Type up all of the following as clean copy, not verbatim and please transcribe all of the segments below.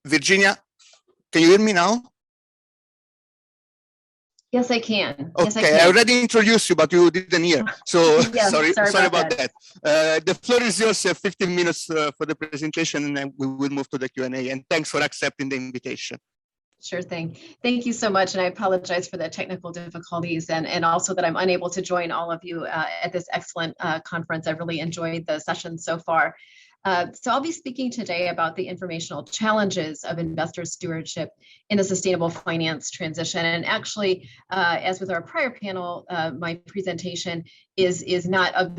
Virginia, can you hear me now? Yes, I can. Okay, yes, I can. I already introduced you, but you didn't hear. So Yes, sorry about that. The floor is yours. 15 minutes for the presentation, and then we will move to the Q&A. And thanks for accepting the invitation. Sure thing. Thank you so much. And I apologize for the technical difficulties and also that I'm unable to join all of you at this excellent conference. I've really enjoyed the session so far. So I'll be speaking today about the informational challenges of investor stewardship in the sustainable finance transition. And actually, as with our prior panel, my presentation is not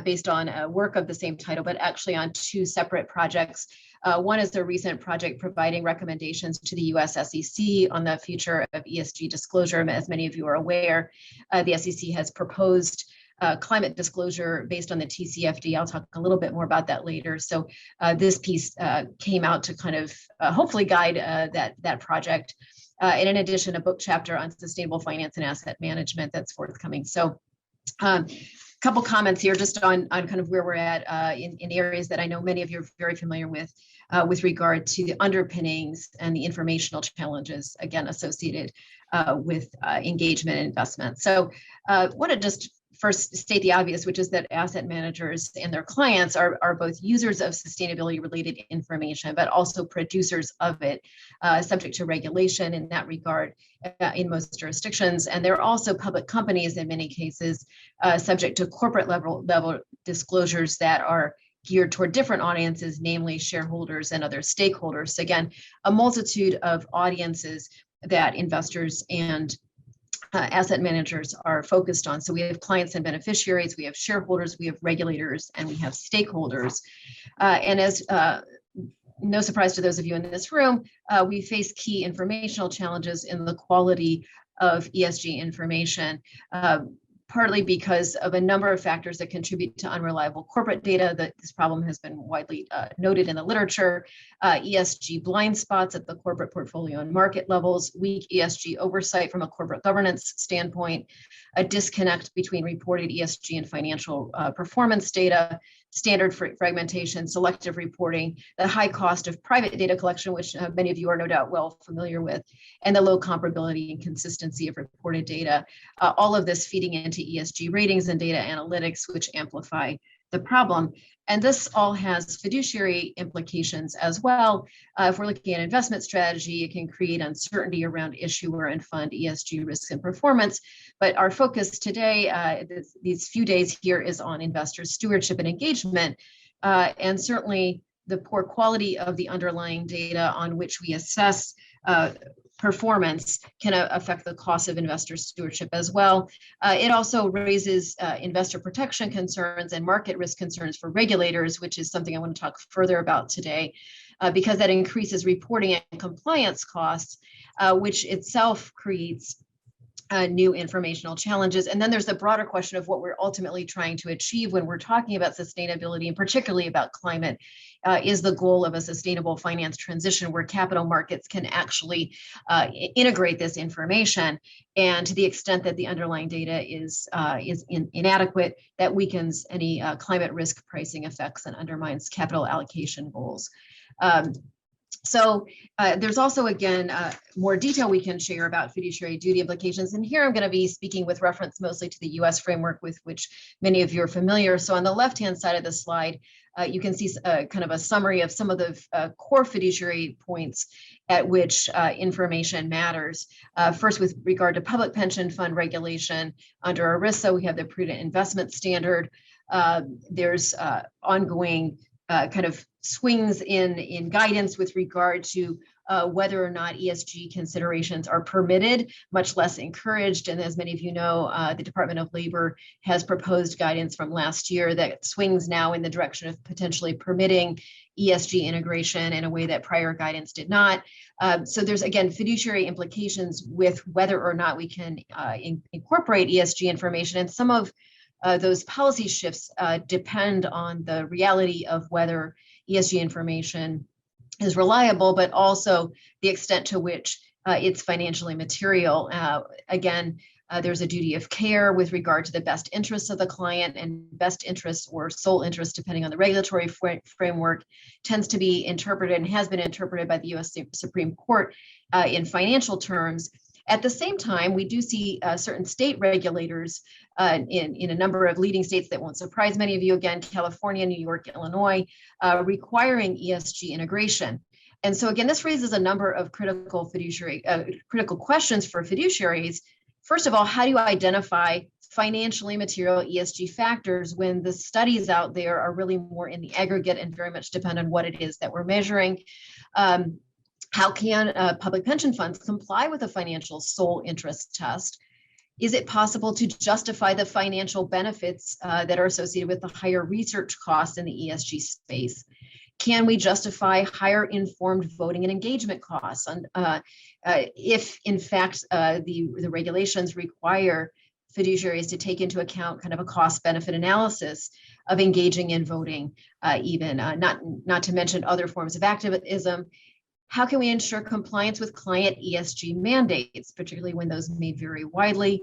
based on work of the same title, but actually on two separate projects. One is the recent project providing recommendations to the US SEC on the future of ESG disclosure. As many of you are aware, the SEC has proposed climate disclosure based on the TCFD. I'll talk a little bit more about that later. So this piece came out to kind of hopefully guide that project. And in addition, a book chapter on sustainable finance and asset management that's forthcoming. So couple comments here just on kind of where we're at in areas that I know many of you are very familiar with regard to the underpinnings and the informational challenges, again, associated with engagement and investment. So I want to just first state the obvious, which is that asset managers and their clients are both users of sustainability related information, but also producers of it, subject to regulation in that regard in most jurisdictions. And they're also public companies in many cases, subject to corporate level disclosures that are geared toward different audiences, namely shareholders and other stakeholders. So again, a multitude of audiences that investors and asset managers are focused on. So we have clients and beneficiaries, we have shareholders, we have regulators, and we have stakeholders. And as no surprise to those of you in this room, we face key informational challenges in the quality of ESG information, partly because of a number of factors that contribute to unreliable corporate data. That this problem has been widely noted in the literature. ESG blind spots at the corporate portfolio and market levels, weak ESG oversight from a corporate governance standpoint, a disconnect between reported ESG and financial performance data, standard fragmentation, selective reporting, the high cost of private data collection, which many of you are no doubt well familiar with, and the low comparability and consistency of reported data. All of this feeding into ESG ratings and data analytics, which amplify the problem. And this all has fiduciary implications as well. If we're looking at investment strategy, it can create uncertainty around issuer and fund ESG risks and performance. But our focus today, these few days here, is on investor stewardship and engagement. And certainly the poor quality of the underlying data on which we assess performance can affect the cost of investor stewardship as well. It also raises investor protection concerns and market risk concerns for regulators, which is something I want to talk further about today, because that increases reporting and compliance costs, which itself creates new informational challenges. And then there's the broader question of what we're ultimately trying to achieve when we're talking about sustainability, and particularly about climate. Is the goal of a sustainable finance transition where capital markets can actually integrate this information, and to the extent that the underlying data is inadequate, that weakens any climate risk pricing effects and undermines capital allocation goals. So there's also, again, more detail we can share about fiduciary duty implications. And here I'm going to be speaking with reference mostly to the US framework with which many of you are familiar. So on the left-hand side of the slide, you can see kind of a summary of some of the core fiduciary points at which information matters. First, with regard to public pension fund regulation, under ERISA, we have the prudent investment standard. There's ongoing kind of swings in guidance with regard to whether or not ESG considerations are permitted, much less encouraged. And as many of you know, the Department of Labor has proposed guidance from last year that swings now in the direction of potentially permitting ESG integration in a way that prior guidance did not. So there's, again, fiduciary implications with whether or not we can incorporate ESG information. And some of those policy shifts depend on the reality of whether ESG information is reliable, but also the extent to which it's financially material. Again, There's a duty of care with regard to the best interests of the client, and best interest or sole interest, depending on the regulatory framework, tends to be interpreted and has been interpreted by the US Supreme Court in financial terms. At the same time, we do see certain state regulators in a number of leading states that won't surprise many of you, again, California, New York, Illinois, requiring ESG integration. And so again, this raises a number of critical questions for fiduciaries. First of all, how do you identify financially material ESG factors when the studies out there are really more in the aggregate and very much depend on what it is that we're measuring? How can public pension funds comply with a financial sole interest test? Is it possible to justify the financial benefits that are associated with the higher research costs in the ESG space? Can we justify higher informed voting and engagement costs? If in fact the regulations require fiduciaries to take into account kind of a cost benefit analysis of engaging in voting, not to mention other forms of activism. How can we ensure compliance with client ESG mandates, particularly when those may vary widely?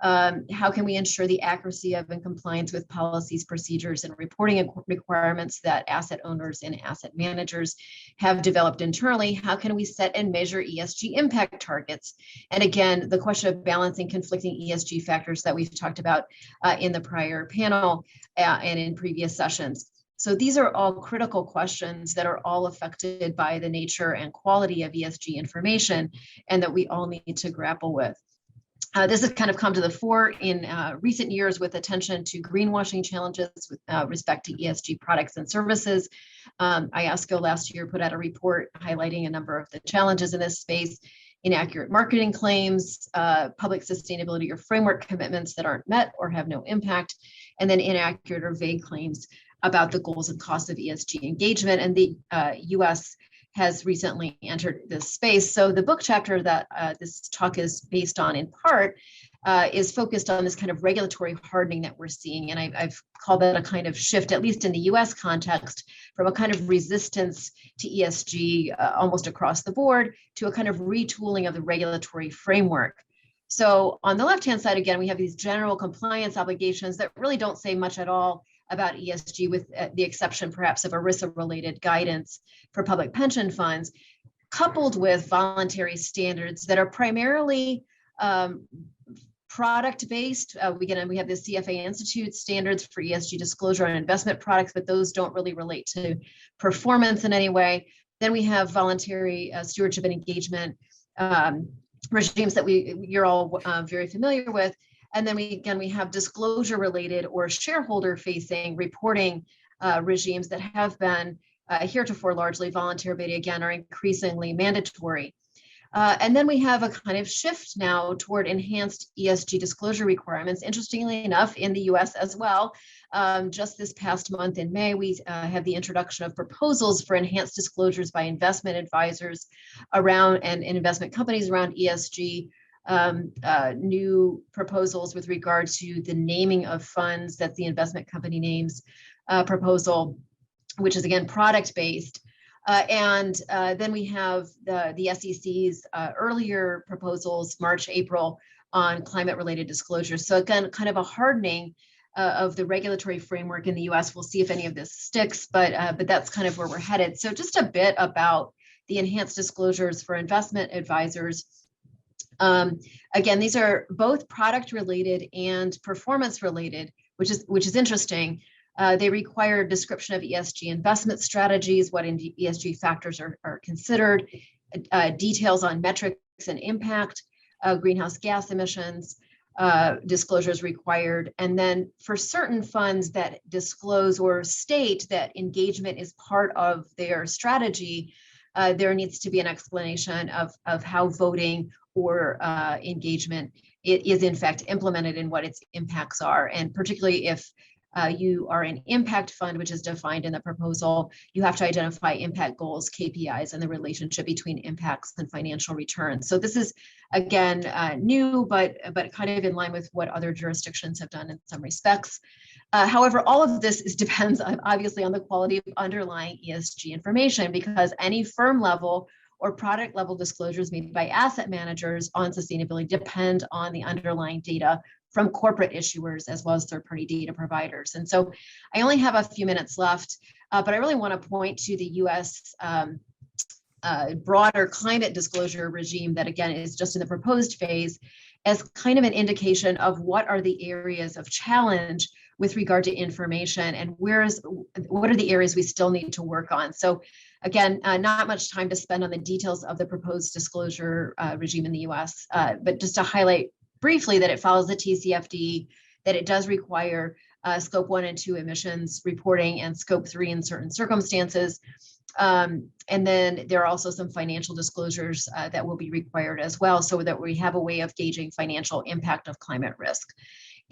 How can we ensure the accuracy of and compliance with policies, procedures, and reporting requirements that asset owners and asset managers have developed internally? How can we set and measure ESG impact targets? And again, the question of balancing conflicting ESG factors that we've talked about in the prior panel and in previous sessions. So these are all critical questions that are all affected by the nature and quality of ESG information, and that we all need to grapple with. This has kind of come to the fore in recent years with attention to greenwashing challenges with respect to ESG products and services. IOSCO last year put out a report highlighting a number of the challenges in this space: inaccurate marketing claims, public sustainability or framework commitments that aren't met or have no impact, and then inaccurate or vague claims about the goals and costs of ESG engagement. And the US has recently entered this space. So the book chapter that this talk is based on in part is focused on this kind of regulatory hardening that we're seeing. And I've called that a kind of shift, at least in the US context, from a kind of resistance to ESG almost across the board to a kind of retooling of the regulatory framework. So on the left-hand side, again, we have these general compliance obligations that really don't say much at all about ESG, with the exception perhaps of ERISA-related guidance for public pension funds, coupled with voluntary standards that are primarily product-based. We have the CFA Institute standards for ESG disclosure on investment products, but those don't really relate to performance in any way. Then we have voluntary stewardship and engagement regimes that you're all very familiar with. And then we have disclosure related or shareholder facing reporting regimes that have been heretofore largely voluntary, but again are increasingly mandatory. And then we have a kind of shift now toward enhanced ESG disclosure requirements. Interestingly enough, in the US as well, just this past month in May, we have the introduction of proposals for enhanced disclosures by investment advisors around and investment companies around ESG. New proposals with regard to the naming of funds, that's the investment company names proposal, which is again product-based. And then we have the SEC's earlier proposals, March, April, on climate-related disclosures. So again, kind of a hardening of the regulatory framework in the US. We'll see if any of this sticks, but that's kind of where we're headed. So just a bit about the enhanced disclosures for investment advisors. Again, these are both product-related and performance-related, which is interesting. They require a description of ESG investment strategies, what ESG factors are considered, details on metrics and impact, greenhouse gas emissions, disclosures required. And then for certain funds that disclose or state that engagement is part of their strategy, there needs to be an explanation of how voting or engagement is in fact implemented and what its impacts are. And particularly if you are an impact fund, which is defined in the proposal, you have to identify impact goals, KPIs, and the relationship between impacts and financial returns. So this is, again, new, but kind of in line with what other jurisdictions have done in some respects. However, all of this depends obviously on the quality of underlying ESG information, because any firm level or product level disclosures made by asset managers on sustainability depend on the underlying data from corporate issuers as well as third-party data providers. And so I only have a few minutes left, but I really want to point to the US broader climate disclosure regime that, again, is just in the proposed phase as kind of an indication of what are the areas of challenge with regard to information and what are the areas we still need to work on. So again, not much time to spend on the details of the proposed disclosure regime in the US, but just to highlight briefly that it follows the TCFD, that it does require scope 1 and 2 emissions reporting and scope 3 in certain circumstances. And then there are also some financial disclosures that will be required as well, so that we have a way of gauging financial impact of climate risk.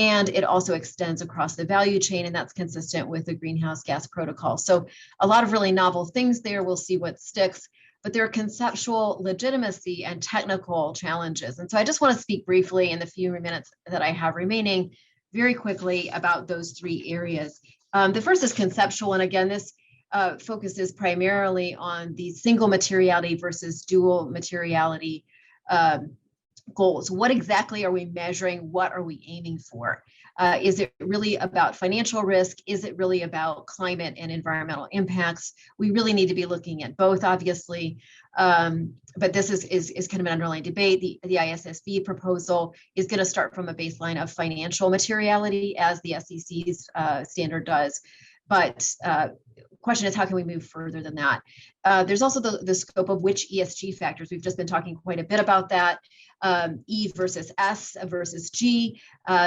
And it also extends across the value chain, and that's consistent with the greenhouse gas protocol. So a lot of really novel things there. We'll see what sticks, but there are conceptual, legitimacy, and technical challenges. And so I just want to speak briefly in the few minutes that I have remaining very quickly about those three areas. The first is conceptual, and again, this focuses primarily on the single materiality versus dual materiality goals. What exactly are we measuring? What are we aiming for? Is it really about financial risk? Is it really about climate and environmental impacts? We really need to be looking at both, obviously, but this is kind of an underlying debate. The ISSB proposal is going to start from a baseline of financial materiality, as the SEC's standard does. But question is, how can we move further than that? There's also the scope of which ESG factors. We've just been talking quite a bit about that. E versus S versus G.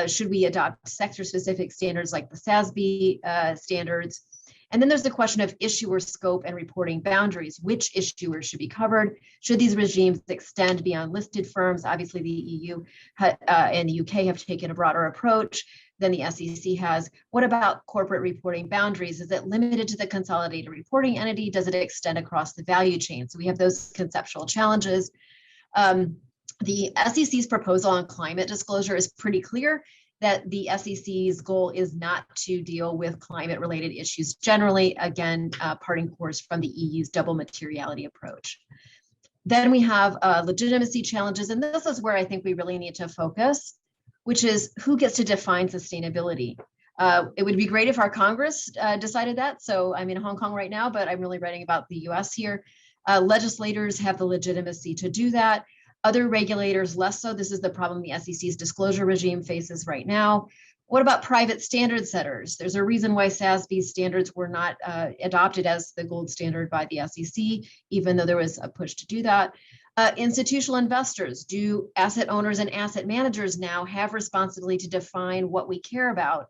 Should we adopt sector-specific standards like the SASB standards? And then there's the question of issuer scope and reporting boundaries. Which issuers should be covered? Should these regimes extend beyond listed firms? Obviously, the EU and the UK have taken a broader approach than the SEC has. What about corporate reporting boundaries? Is it limited to the consolidated reporting entity? Does it extend across the value chain? So we have those conceptual challenges. The SEC's proposal on climate disclosure is pretty clear that the SEC's goal is not to deal with climate-related issues generally, again, parting course from the EU's double materiality approach. Then we have legitimacy challenges, and this is where I think we really need to focus, which is who gets to define sustainability. It would be great if our Congress decided that. So I'm in Hong Kong right now, but I'm really writing about the US here. Legislators have the legitimacy to do that. Other regulators, less so. This is the problem the SEC's disclosure regime faces right now. What about private standard setters? There's a reason why SASB standards were not adopted as the gold standard by the SEC, even though there was a push to do that. Institutional investors, do asset owners and asset managers now have responsibility to define what we care about?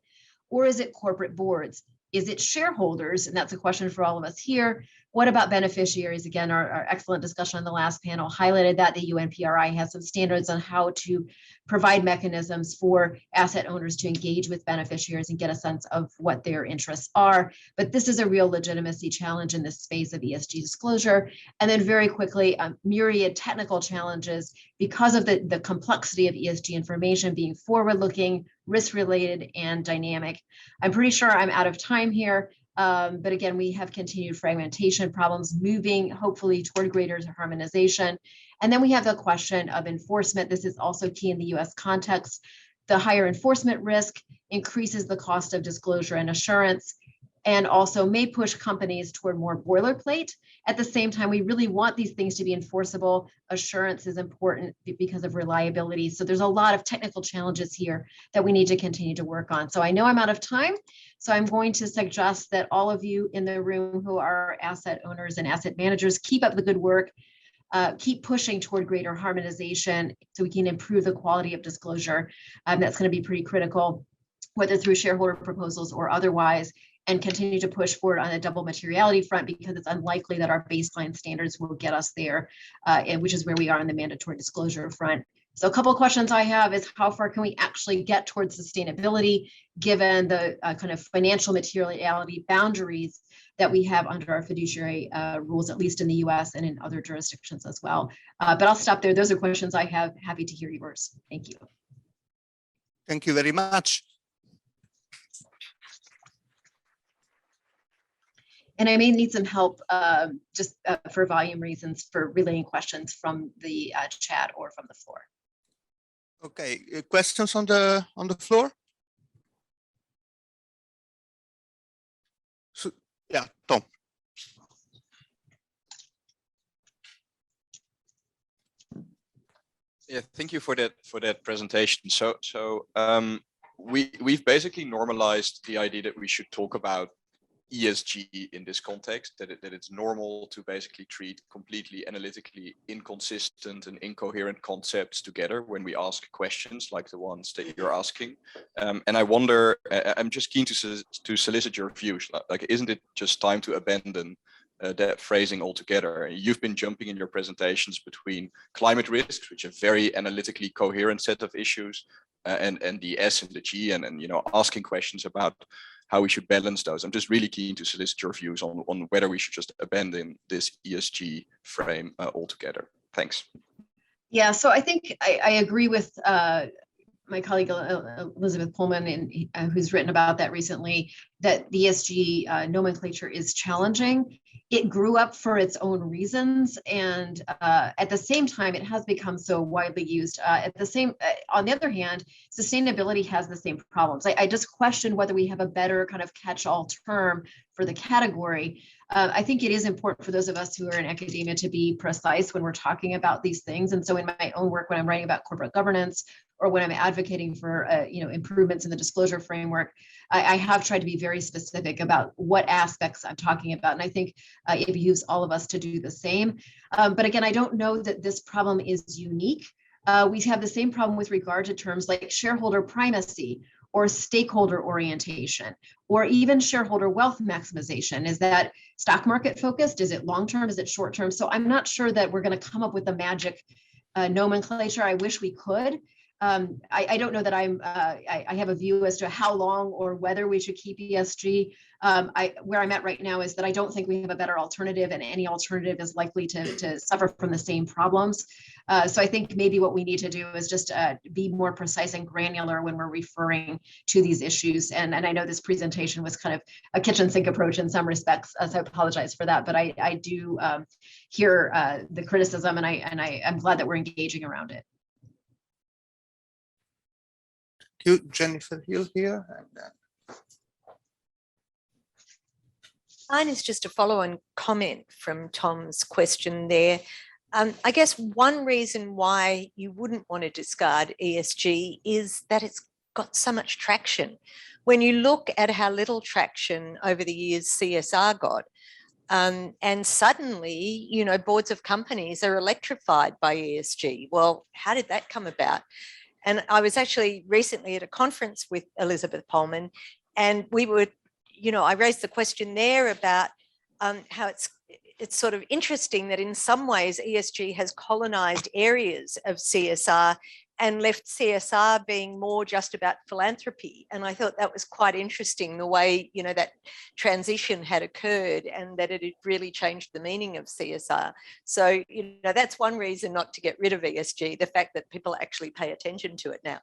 Or is it corporate boards? Is it shareholders? And that's a question for all of us here. What about beneficiaries? Again, our excellent discussion on the last panel highlighted that the UNPRI has some standards on how to provide mechanisms for asset owners to engage with beneficiaries and get a sense of what their interests are. But this is a real legitimacy challenge in this space of ESG disclosure. And then very quickly, myriad technical challenges because of the complexity of ESG information being forward-looking, risk-related, and dynamic. I'm pretty sure I'm out of time here. But again, we have continued fragmentation problems moving hopefully toward greater harmonization. And then we have the question of enforcement. This is also key in the US context. The higher enforcement risk increases the cost of disclosure and assurance, and also may push companies toward more boilerplate. At the same time, we really want these things to be enforceable. Assurance is important because of reliability. So there's a lot of technical challenges here that we need to continue to work on. So I know I'm out of time. So I'm going to suggest that all of you in the room who are asset owners and asset managers, keep up the good work, keep pushing toward greater harmonization so we can improve the quality of disclosure. That's going to be pretty critical, whether through shareholder proposals or otherwise, and continue to push forward on the double materiality front because it's unlikely that our baseline standards will get us there, which is where we are on the mandatory disclosure front. So a couple of questions I have is how far can we actually get towards sustainability given the kind of financial materiality boundaries that we have under our fiduciary rules, at least in the US and in other jurisdictions as well. But I'll stop there. Those are questions I have. Happy to hear yours. Thank you. Thank you very much. And I may need some help just for volume reasons for relaying questions from the chat or from the floor. Okay, questions on the floor? So, yeah, Tom. Yeah, thank you for that presentation. We've basically normalized the idea that we should talk about ESG in this context, that it's normal to basically treat completely analytically inconsistent and incoherent concepts together when we ask questions like the ones that you're asking. And I wonder, I'm just keen to solicit your views. Like, isn't it just time to abandon that phrasing altogether? You've been jumping in your presentations between climate risks, which are very analytically coherent set of issues, and the S and the G, and asking questions about how we should balance those. I'm just really keen to solicit your views on whether we should just abandon this ESG frame altogether. Thanks. Yeah, so I think I agree with my colleague Elizabeth Pullman, who's written about that recently, that the ESG nomenclature is challenging. It grew up for its own reasons, and at the same time, it has become so widely used. On the other hand, sustainability has the same problems. I just question whether we have a better kind of catch-all term for the category. I think it is important for those of us who are in academia to be precise when we're talking about these things. And so in my own work, when I'm writing about corporate governance, or when I'm advocating for improvements in the disclosure framework, I have tried to be very specific about what aspects I'm talking about. And I think it behooves all of us to do the same. But again, I don't know that this problem is unique. We have the same problem with regard to terms like shareholder primacy or stakeholder orientation, or even shareholder wealth maximization. Is that stock market focused? Is it long-term? Is it short-term? So I'm not sure that we're going to come up with a magic nomenclature. I wish we could. I don't know that I have a view as to how long or whether we should keep ESG. Where I'm at right now is that I don't think we have a better alternative, and any alternative is likely to suffer from the same problems. So I think maybe what we need to do is just be more precise and granular when we're referring to these issues. And I know this presentation was kind of a kitchen sink approach in some respects, so I apologize for that. But I do hear the criticism, and I'm glad that we're engaging around it. You, Jennifer Hill here. Mine is just a follow-on comment from Tom's question there. I guess one reason why you wouldn't want to discard ESG is that it's got so much traction. When you look at how little traction over the years CSR got, and suddenly, boards of companies are electrified by ESG. Well, how did that come about? And I was actually recently at a conference with Elizabeth Pullman, and we were, I raised the question there about how it's sort of interesting that in some ways ESG has colonized areas of CSR and left CSR being more just about philanthropy. And I thought that was quite interesting, the way, that transition had occurred and that it had really changed the meaning of CSR. So, that's one reason not to get rid of ESG, the fact that people actually pay attention to it now.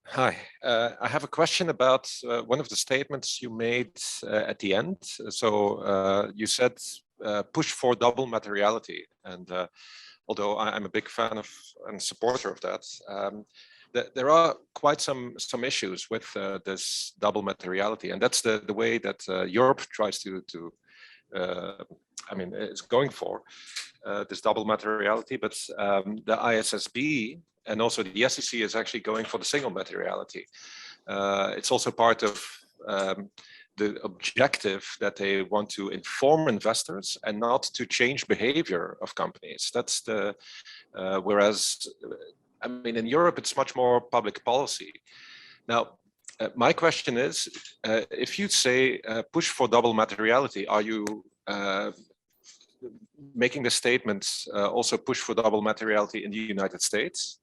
Hi, I have a question about one of the statements you made at the end. So you said push for double materiality. And although I'm a big fan of and supporter of that, there are quite some issues with this double materiality. And that's the way that Europe tries to it's going for this double materiality. But the ISSB and also the SEC is actually going for the single materiality. It's also part of the objective that they want to inform investors and not to change behavior of companies. That's the, whereas, in Europe, it's much more public policy. Now, my question is, if you say push for double materiality, are you making the statements also push for double materiality in the United States?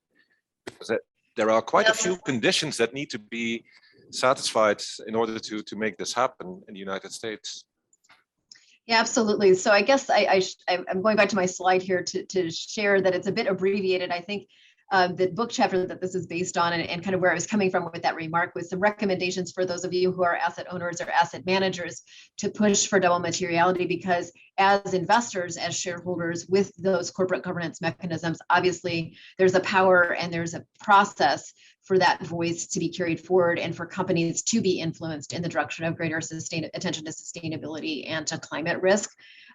Because there are quite a few conditions that need to be satisfied in order to make this happen in the United States. Yeah, absolutely. So I guess I'm going back to my slide here to share that it's a bit abbreviated. I think the book chapter that this is based on and kind of where I was coming from with that remark was some recommendations for those of you who are asset owners or asset managers to push for double materiality, because as investors, as shareholders with those corporate governance mechanisms, obviously there's a power and there's a process for that voice to be carried forward and for companies to be influenced in the direction of greater attention to sustainability and to climate risk.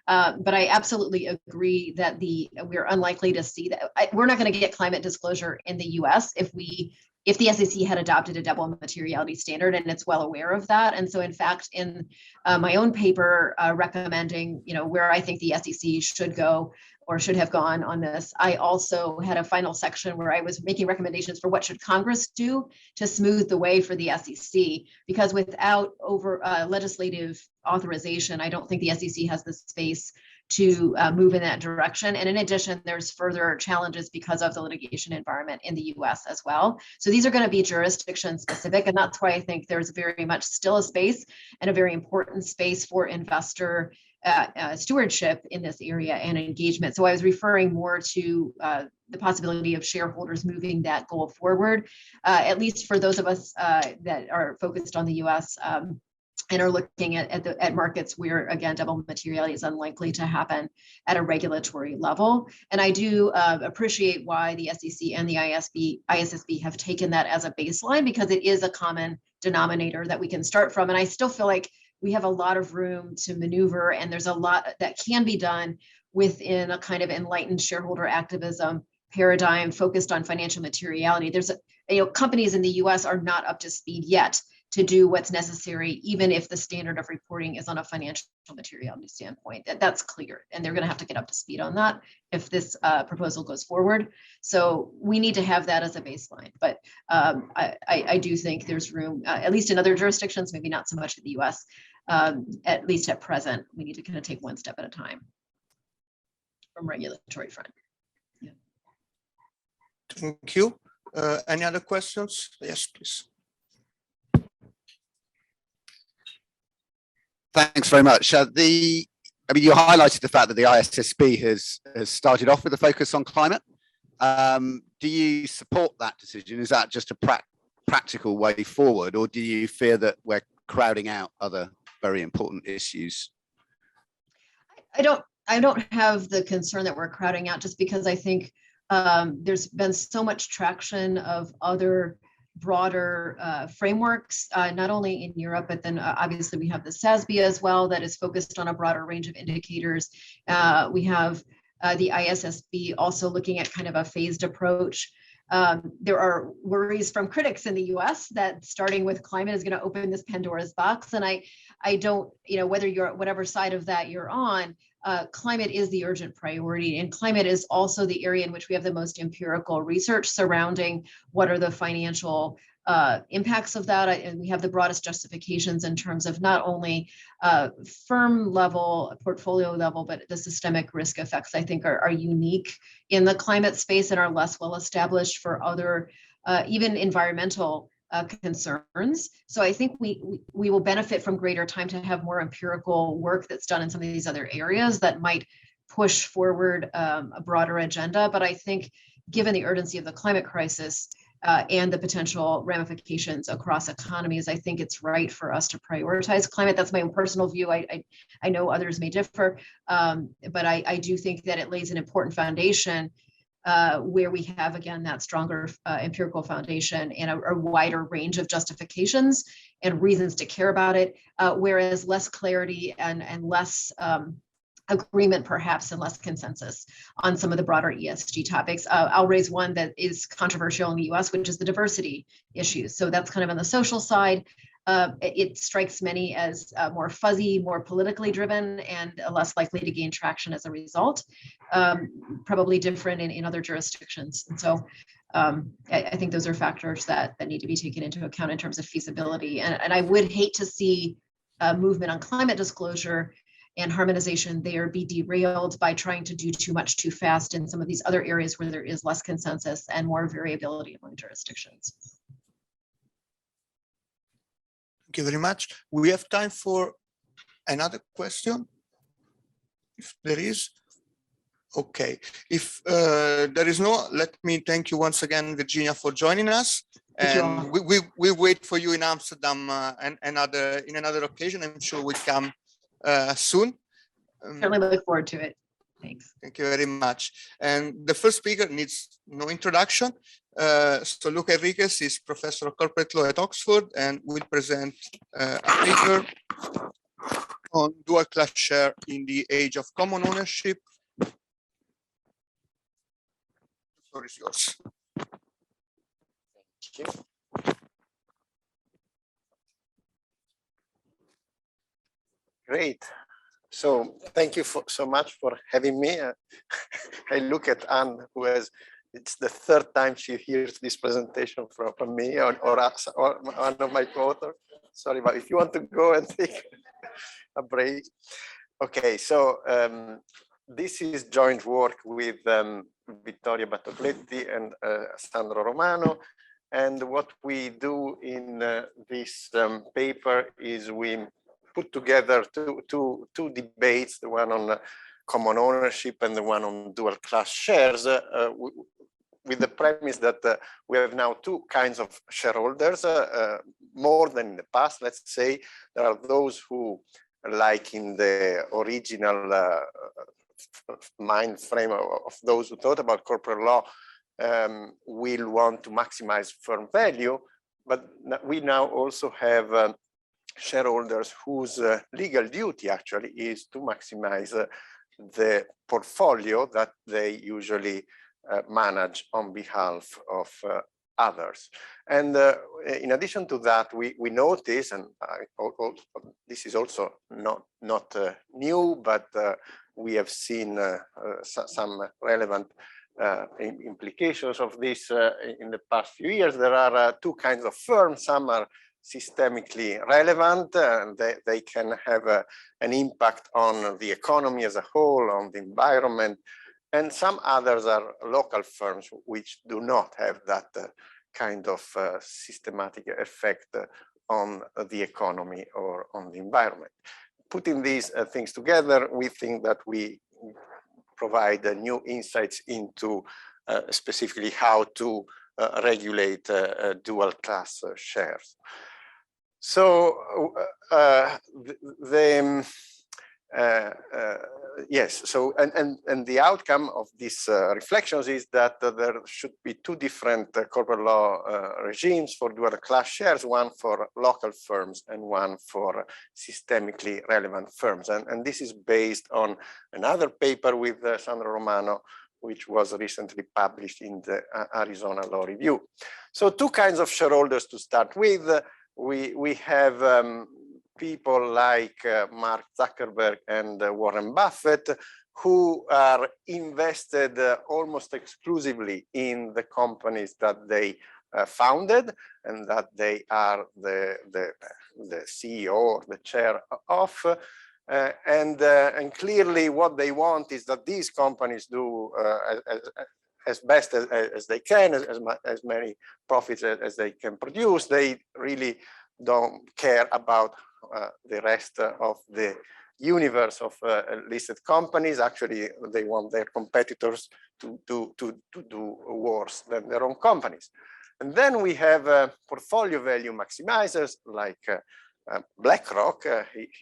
But I absolutely agree that we're unlikely to see that. We're not going to get climate disclosure in the US if the SEC had adopted a double materiality standard, and it's well aware of that. And so in fact, in my own paper recommending, where I think the SEC should go or should have gone on this, I also had a final section where I was making recommendations for what should Congress do to smooth the way for the SEC, because without legislative authorization, I don't think the SEC has the space to move in that direction. And in addition, there's further challenges because of the litigation environment in the US as well. So these are going to be jurisdiction specific. And that's why I think there's very much still a space and a very important space for investor stewardship in this area and engagement. So I was referring more to the possibility of shareholders moving that goal forward, at least for those of us that are focused on the US and are looking at markets where, again, double materiality is unlikely to happen at a regulatory level. And I do appreciate why the SEC and the ISSB have taken that as a baseline, because it is a common denominator that we can start from. And I still feel like we have a lot of room to maneuver, and there's a lot that can be done within a kind of enlightened shareholder activism paradigm focused on financial materiality. There's companies in the US are not up to speed yet to do what's necessary, even if the standard of reporting is on a financial materiality standpoint. That's clear, and they're going to have to get up to speed on that if this proposal goes forward. So we need to have that as a baseline. But I do think there's room, at least in other jurisdictions, maybe not so much in the US, at least at present, we need to kind of take one step at a time from regulatory front. Yeah. Thank you. Any other questions? Yes, please. Thanks very much. You highlighted the fact that the ISSB has started off with a focus on climate. Do you support that decision? Is that just a practical way forward, or do you fear that we're crowding out other very important issues? I don't have the concern that we're crowding out, just because I think there's been so much traction of other broader frameworks, not only in Europe, but then obviously we have the SASB as well that is focused on a broader range of indicators. We have the ISSB also looking at kind of a phased approach. There are worries from critics in the US that starting with climate is going to open this Pandora's box. And I don't, whether you're whatever side of that you're on, climate is the urgent priority, and climate is also the area in which we have the most empirical research surrounding what are the financial impacts of that. And we have the broadest justifications in terms of not only firm level, portfolio level, but the systemic risk effects, I think, are unique in the climate space and are less well established for other, even environmental concerns. So I think we will benefit from greater time to have more empirical work that's done in some of these other areas that might push forward a broader agenda. But I think given the urgency of the climate crisis and the potential ramifications across economies, I think it's right for us to prioritize climate. That's my own personal view. I know others may differ, but I do think that it lays an important foundation where we have, again, that stronger empirical foundation and a wider range of justifications and reasons to care about it, whereas less clarity and less agreement, perhaps, and less consensus on some of the broader ESG topics. I'll raise one that is controversial in the US, which is the diversity issues. So that's kind of on the social side. It strikes many as more fuzzy, more politically driven, and less likely to gain traction as a result, probably different in other jurisdictions. And so I think those are factors that need to be taken into account in terms of feasibility. And I would hate to see movement on climate disclosure and harmonization there be derailed by trying to do too much too fast in some of these other areas where there is less consensus and more variability among jurisdictions. Thank you very much. We have time for another question. if there is. Okay, if there is no, let me thank you once again, Virginia, for joining us. And we wait for you in Amsterdam and in another occasion. I'm sure we'll come soon. Certainly look forward to it. Thanks. Thank you very much. And the first speaker needs no introduction. So Luca Enriquez is Professor of Corporate Law at Oxford and will present a paper on dual class share in the age of common ownership. The floor is yours. Thank you. Great. So thank you so much for having me. I look at Anne, who has, it's the third time she hears this presentation from me or one of my co-authors. Sorry, but if you want to go and take a break. Okay, so this is joint work with Vittorio Battocletti and Sandro Romano. And what we do in this paper is we put together two debates, the one on common ownership and the one on dual class shares, with the premise that we have now two kinds of shareholders, more than in the past. Let's say there are those who, like in the original mind frame of those who thought about corporate law, will want to maximize firm value, but we now also have shareholders whose legal duty actually is to maximize the portfolio that they usually manage on behalf of others. And in addition to that, we notice, and this is also not new, but we have seen some relevant implications of this in the past few years. There are two kinds of firms. Some are systemically relevant and they can have an impact on the economy as a whole, on the environment, and some others are local firms which do not have that kind of systematic effect on the economy or on the environment. Putting these things together, we think that we provide new insights into specifically how to regulate dual class shares. So yes, so and the outcome of these reflections is that there should be two different corporate law regimes for dual class shares, one for local firms and one for systemically relevant firms. And this is based on another paper with Sandro Romano, which was recently published in the Arizona Law Review. So two kinds of shareholders to start with. We have people like Mark Zuckerberg and Warren Buffett, who are invested almost exclusively in the companies that they founded and that they are the CEO or the chair of. And clearly what they want is that these companies do as best as they can, as many profits as they can produce. They really don't care about the rest of the universe of listed companies. Actually, they want their competitors to do worse than their own companies. And then we have portfolio value maximizers like BlackRock,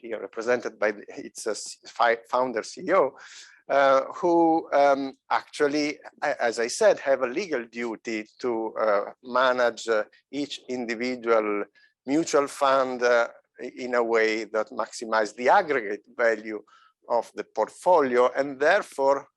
here represented by its founder CEO, who actually, as I said, have a legal duty to manage each individual mutual fund in a way that maximizes the aggregate value of the portfolio, and therefore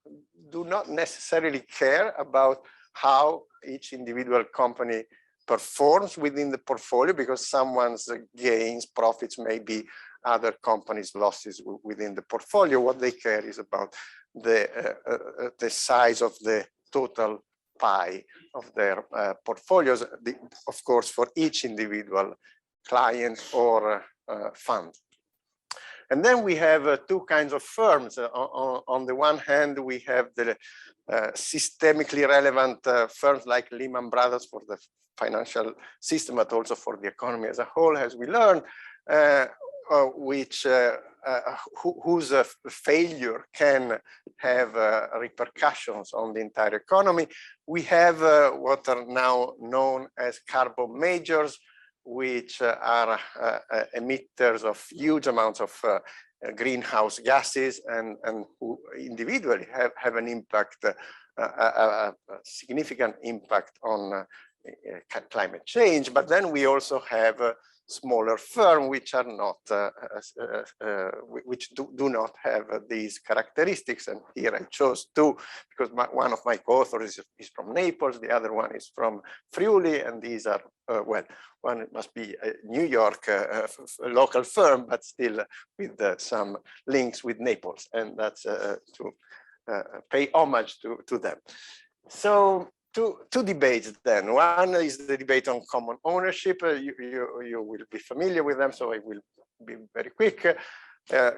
do not necessarily care about how each individual company performs within the portfolio, because someone's gains, profits may be other companies' losses within the portfolio. What they care is about the size of the total pie of their portfolios, of course, for each individual client or fund. And then we have two kinds of firms. On the one hand, we have the systemically relevant firms like Lehman Brothers for the financial system, but also for the economy as a whole, as we learned, whose failure can have repercussions on the entire economy. We have what are now known as carbon majors, which are emitters of huge amounts of greenhouse gases and who individually have an impact, a significant impact on climate change. But then we also have smaller firms which are not, which do not have these characteristics. And here I chose two because one of my co-authors is from Naples, the other one is from Friuli, and these are, well, one must be a New York local firm, but still with some links with Naples, and that's to pay homage to them. So two debates then. One is the debate on common ownership. You will be familiar with them, so I will be very quick.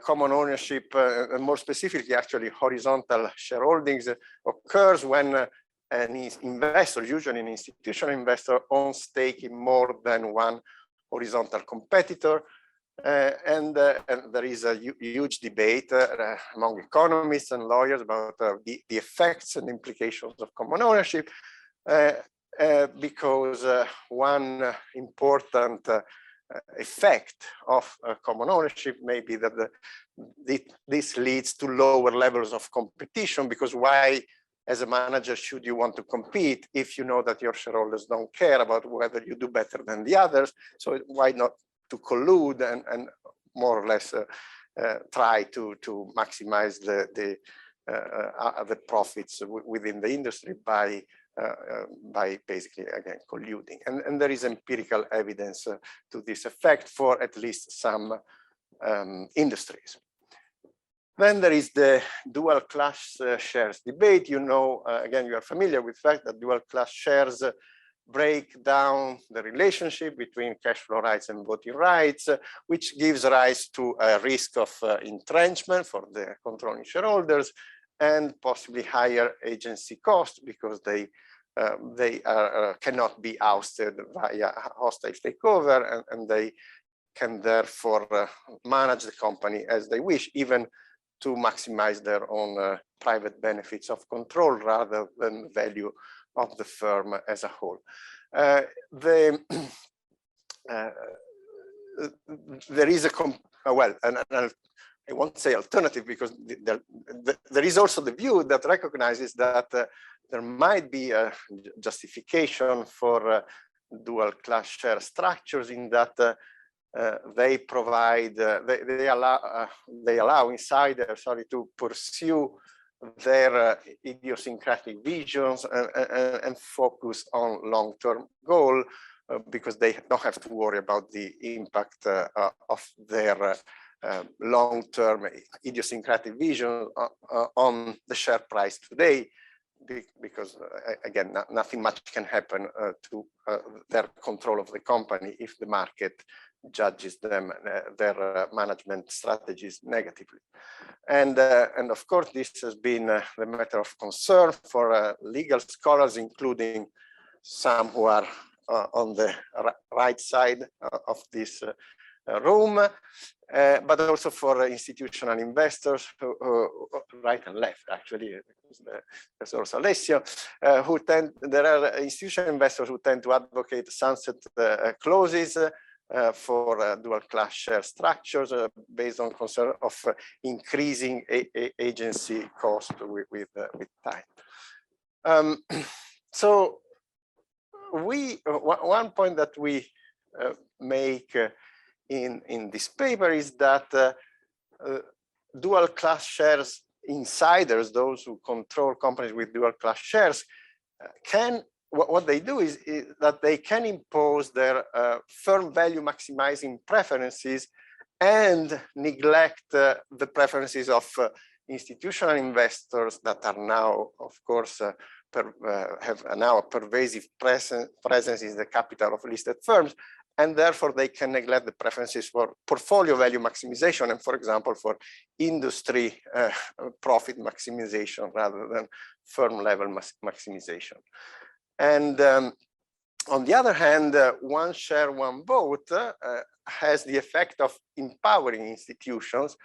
Common ownership, and more specifically, actually, horizontal shareholdings occurs when an investor, usually an institutional investor, owns stake in more than one horizontal competitor. And there is a huge debate among economists and lawyers about the effects and implications of common ownership, because one important effect of common ownership may be that this leads to lower levels of competition, because why, as a manager, should you want to compete if you know that your shareholders don't care about whether you do better than the others? So why not to collude and more or less try to maximize the profits within the industry by basically, again, colluding. And there is empirical evidence to this effect for at least some industries. Then there is the dual class shares debate. You know, again, you are familiar with the fact that dual class shares break down the relationship between cash flow rights and voting rights, which gives rise to a risk of entrenchment for the controlling shareholders and possibly higher agency costs, because they cannot be ousted via hostile takeover, and they can therefore manage the company as they wish, even to maximize their own private benefits of control rather than value of the firm as a whole. There is a well, and I won't say alternative, because there is also the view that recognizes that there might be a justification for dual class share structures, in that they provide, they allow insiders, to pursue their idiosyncratic visions and focus on long-term goal, because they don't have to worry about the impact of their long-term idiosyncratic vision on the share price today, because again, nothing much can happen to their control of the company if the market judges them, their management strategies negatively. And of course, this has been the matter of concern for legal scholars, including some who are on the right side of this room, but also for institutional investors, right and left, actually. There's also Alessio, who there are institutional investors who tend to advocate sunset clauses for dual class share structures based on concern of increasing agency cost with time. So one point that we make in this paper is that dual class shares insiders, those who control companies with dual class shares, what they do is that they can impose their firm value maximizing preferences and neglect the preferences of institutional investors that are now, of course, have now a pervasive presence in the capital of listed firms, and therefore they can neglect the preferences for portfolio value maximization and, for example, for industry profit maximization rather than firm level maximization. And On the other hand, one share, one vote has the effect of empowering institutions,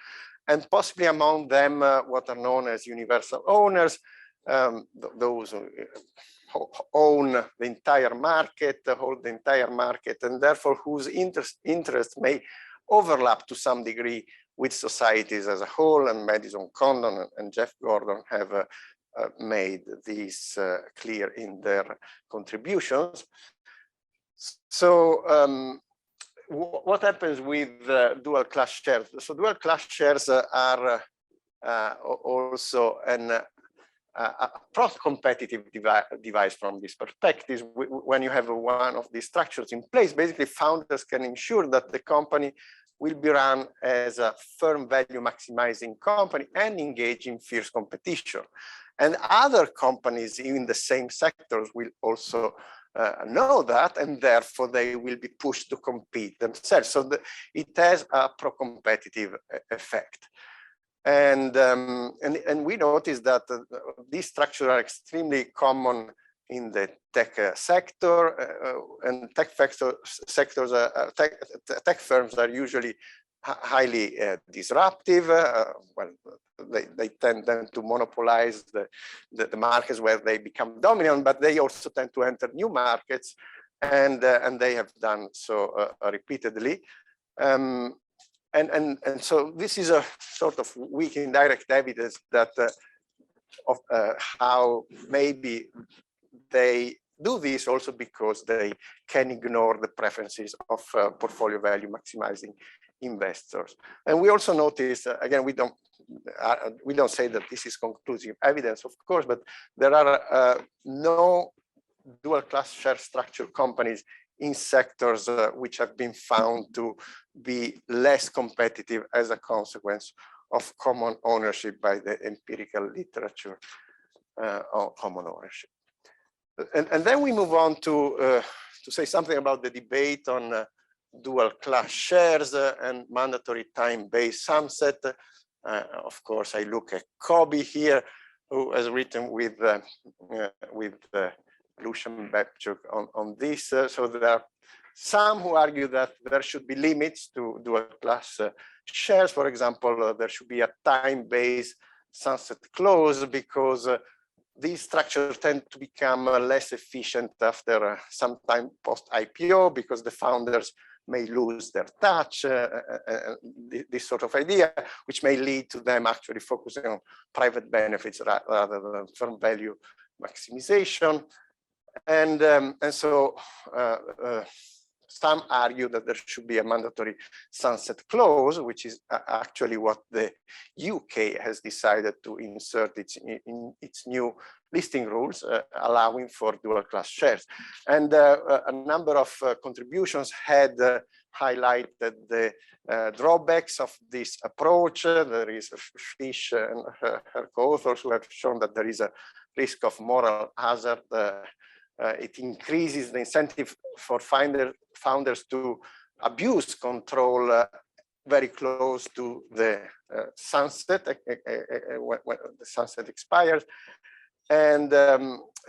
and possibly among them what are known as universal owners, those who own the entire market, hold the entire market, and therefore whose interest may overlap to some degree with societies as a whole. And Madison Condon and Jeff Gordon have made this clear in their contributions. So what happens with dual class shares? So dual class shares are also a pro-competitive device from this perspective. When you have one of these structures in place, basically founders can ensure that the company will be run as a firm value maximizing company and engage in fierce competition. And other companies in the same sectors will also know that, and therefore they will be pushed to compete themselves. So it has a pro-competitive effect. And we notice that these structures are extremely common in the tech sector, and tech firms are usually highly disruptive. Well, they tend then to monopolize the markets where they become dominant, but they also tend to enter new markets, and they have done so repeatedly. And so this is a sort of weak indirect evidence that of how maybe they do this also because they can ignore the preferences of portfolio value maximizing investors. And we also notice, again, we don't say that this is conclusive evidence, of course, but there are no dual class share structure companies in sectors which have been found to be less competitive as a consequence of common ownership by the empirical literature on common ownership. And then we move on to say something about the debate on dual class shares and mandatory time-based sunset. Of course, I look at Kobe here, who has written with Lucian Bebchuk on this. So there are some who argue that there should be limits to dual class shares. For example, there should be a time-based sunset clause because these structures tend to become less efficient after some time post-IPO because the founders may lose their touch, this sort of idea, which may lead to them actually focusing on private benefits rather than firm value maximization. And so some argue that there should be a mandatory sunset clause, which is actually what the UK has decided to insert in its new listing rules, allowing for dual class shares. And a number of contributions had highlighted the drawbacks of this approach. There is Fish and her co-authors who have shown that there is a risk of moral hazard. It increases the incentive for founders to abuse control very close to the sunset, when the sunset expires. And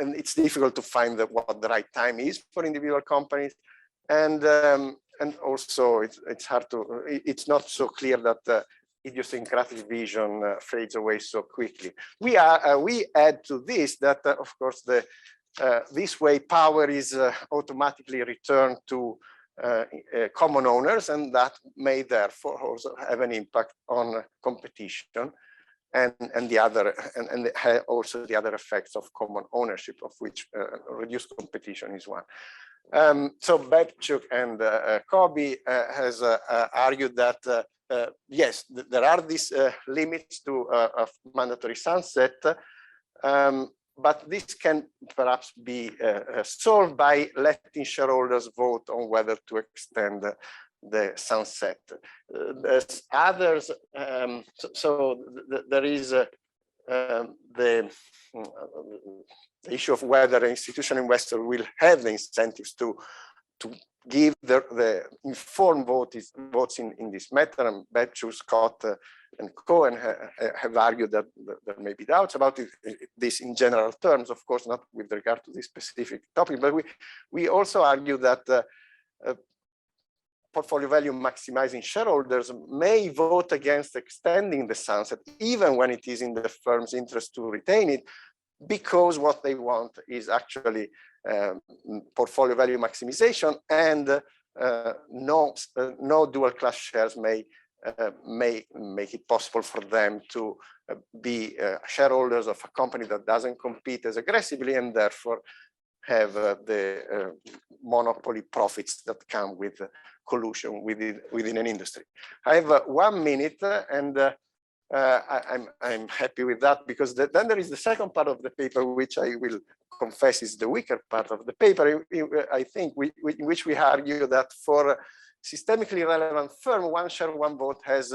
it's difficult to find what the right time is for individual companies. And also it's hard to, it's not so clear that idiosyncratic vision fades away so quickly. We add to this that, of course, this way power is automatically returned to common owners, and that may therefore also have an impact on competition and also the other effects of common ownership, of which reduced competition is one. So Bebchuk and Kobe has argued that yes, there are these limits to a mandatory sunset, but this can perhaps be solved by letting shareholders vote on whether to extend the sunset. There's others, there is the issue of whether an institutional investor will have the incentives to give the informed votes in this matter. And Betchu, Scott, and Cohen have argued that there may be doubts about this in general terms, of course, not with regard to this specific topic, but we also argue that portfolio value maximizing shareholders may vote against extending the sunset, even when it is in the firm's interest to retain it, because what they want is actually portfolio value maximization, and no dual class shares may make it possible for them to be shareholders of a company that doesn't compete as aggressively and therefore have the monopoly profits that come with collusion within an industry. I have 1 minute, and I'm happy with that, because then there is the second part of the paper, which I will confess is the weaker part of the paper. I think in which we argue that for systemically relevant firm, one share, one vote has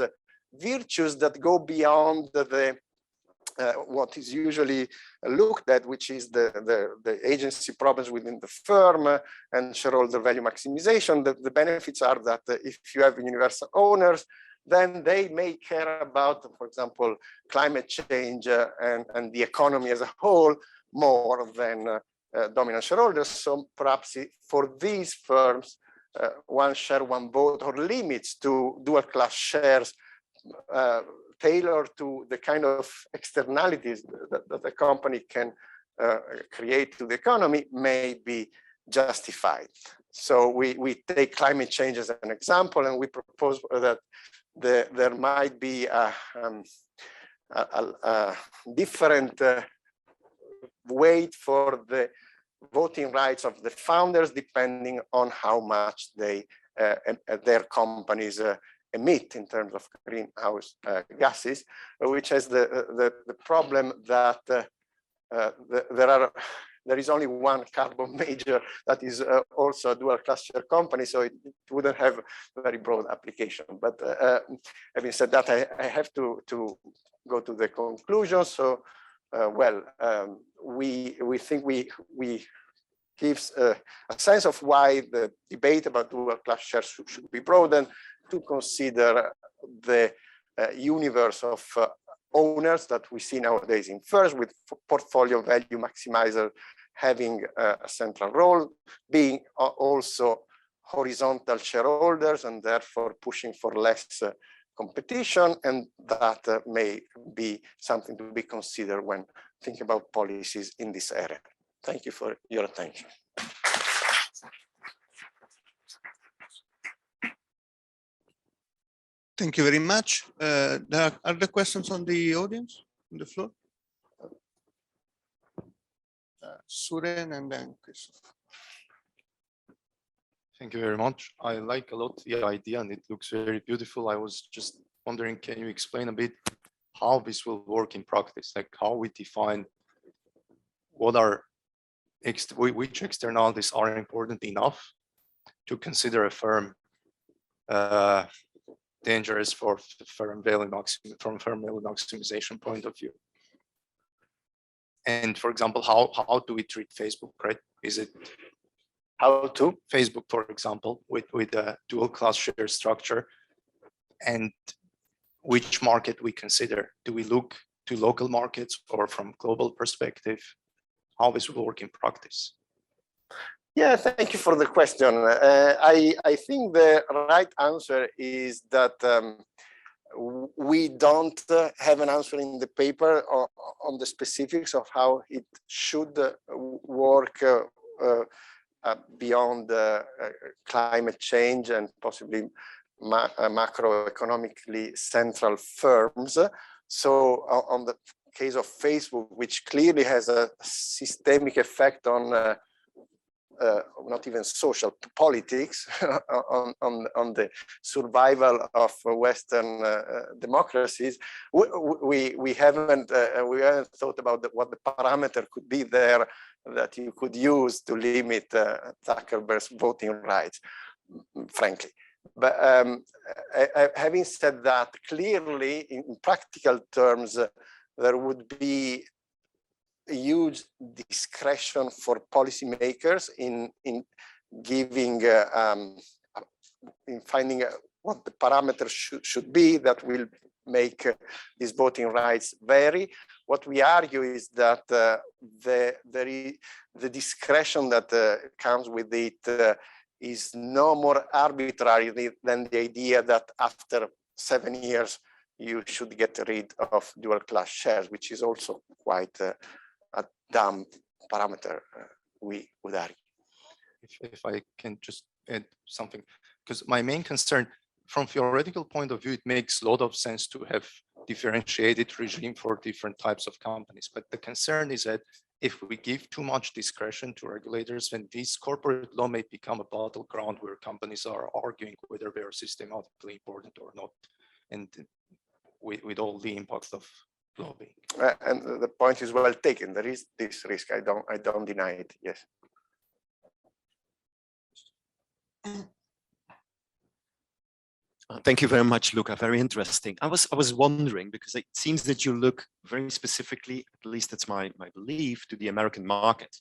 virtues that go beyond the what is usually looked at, which is the agency problems within the firm and shareholder value maximization. The benefits are that if you have universal owners, then they may care about, for example, climate change and the economy as a whole more than dominant shareholders. So perhaps for these firms, one share, one vote, or limits to dual class shares tailored to the kind of externalities that a company can create to the economy may be justified. So we take climate change as an example, and we propose that there might be a different weight for the voting rights of the founders depending on how much their companies emit in terms of greenhouse gases, which has the problem that there is only one carbon major that is also a dual class share company, so it wouldn't have very broad application. But having said that, I have to go to the conclusion. So, we think we gives a sense of why the debate about dual class shares should be broadened to consider the universe of owners that we see nowadays in firms, with portfolio value maximizer having a central role, being also horizontal shareholders and therefore pushing for less competition, and that may be something to be considered when thinking about policies in this area. Thank you for your attention. Thank you very much. Are there questions on the audience, on the floor? Suren and then Christoph. Thank you very much. I like a lot the idea and it looks very beautiful. I was just wondering, can you explain a bit how this will work in practice? Like how we define what are which externalities are important enough to consider a firm dangerous for firm value maximization point of view. And for example, how do we treat Facebook, right? Is it how to Facebook, for example, with a dual class share structure, and which market we consider? Do we look to local markets or from global perspective? How this will work in practice? Yeah, thank you for the question. I think the right answer is that we don't have an answer in the paper on the specifics of how it should work beyond climate change and possibly macroeconomically central firms. So on the case of Facebook, which clearly has a systemic effect on not even social politics, on the survival of Western democracies, we haven't thought about what the parameter could be there that you could use to limit Zuckerberg's voting rights, frankly. But having said that, clearly in practical terms, there would be a huge discretion for policymakers in giving in finding what the parameters should be that will make these voting rights vary. What we argue is that the discretion that comes with it is no more arbitrary than the idea that after 7 years you should get rid of dual class shares, which is also quite a dumb parameter, we would argue. If I can just add something, because my main concern from theoretical point of view, it makes a lot of sense to have differentiated regime for different types of companies. But the concern is that if we give too much discretion to regulators, then this corporate law may become a battleground where companies are arguing whether they are systematically important or not, and with all the impacts of lobbying. And the point is well taken. There is this risk. I don't deny it. Yes. Thank you very much, Luca. Very interesting. I was wondering, because it seems that you look very specifically, at least that's my belief, to the American market.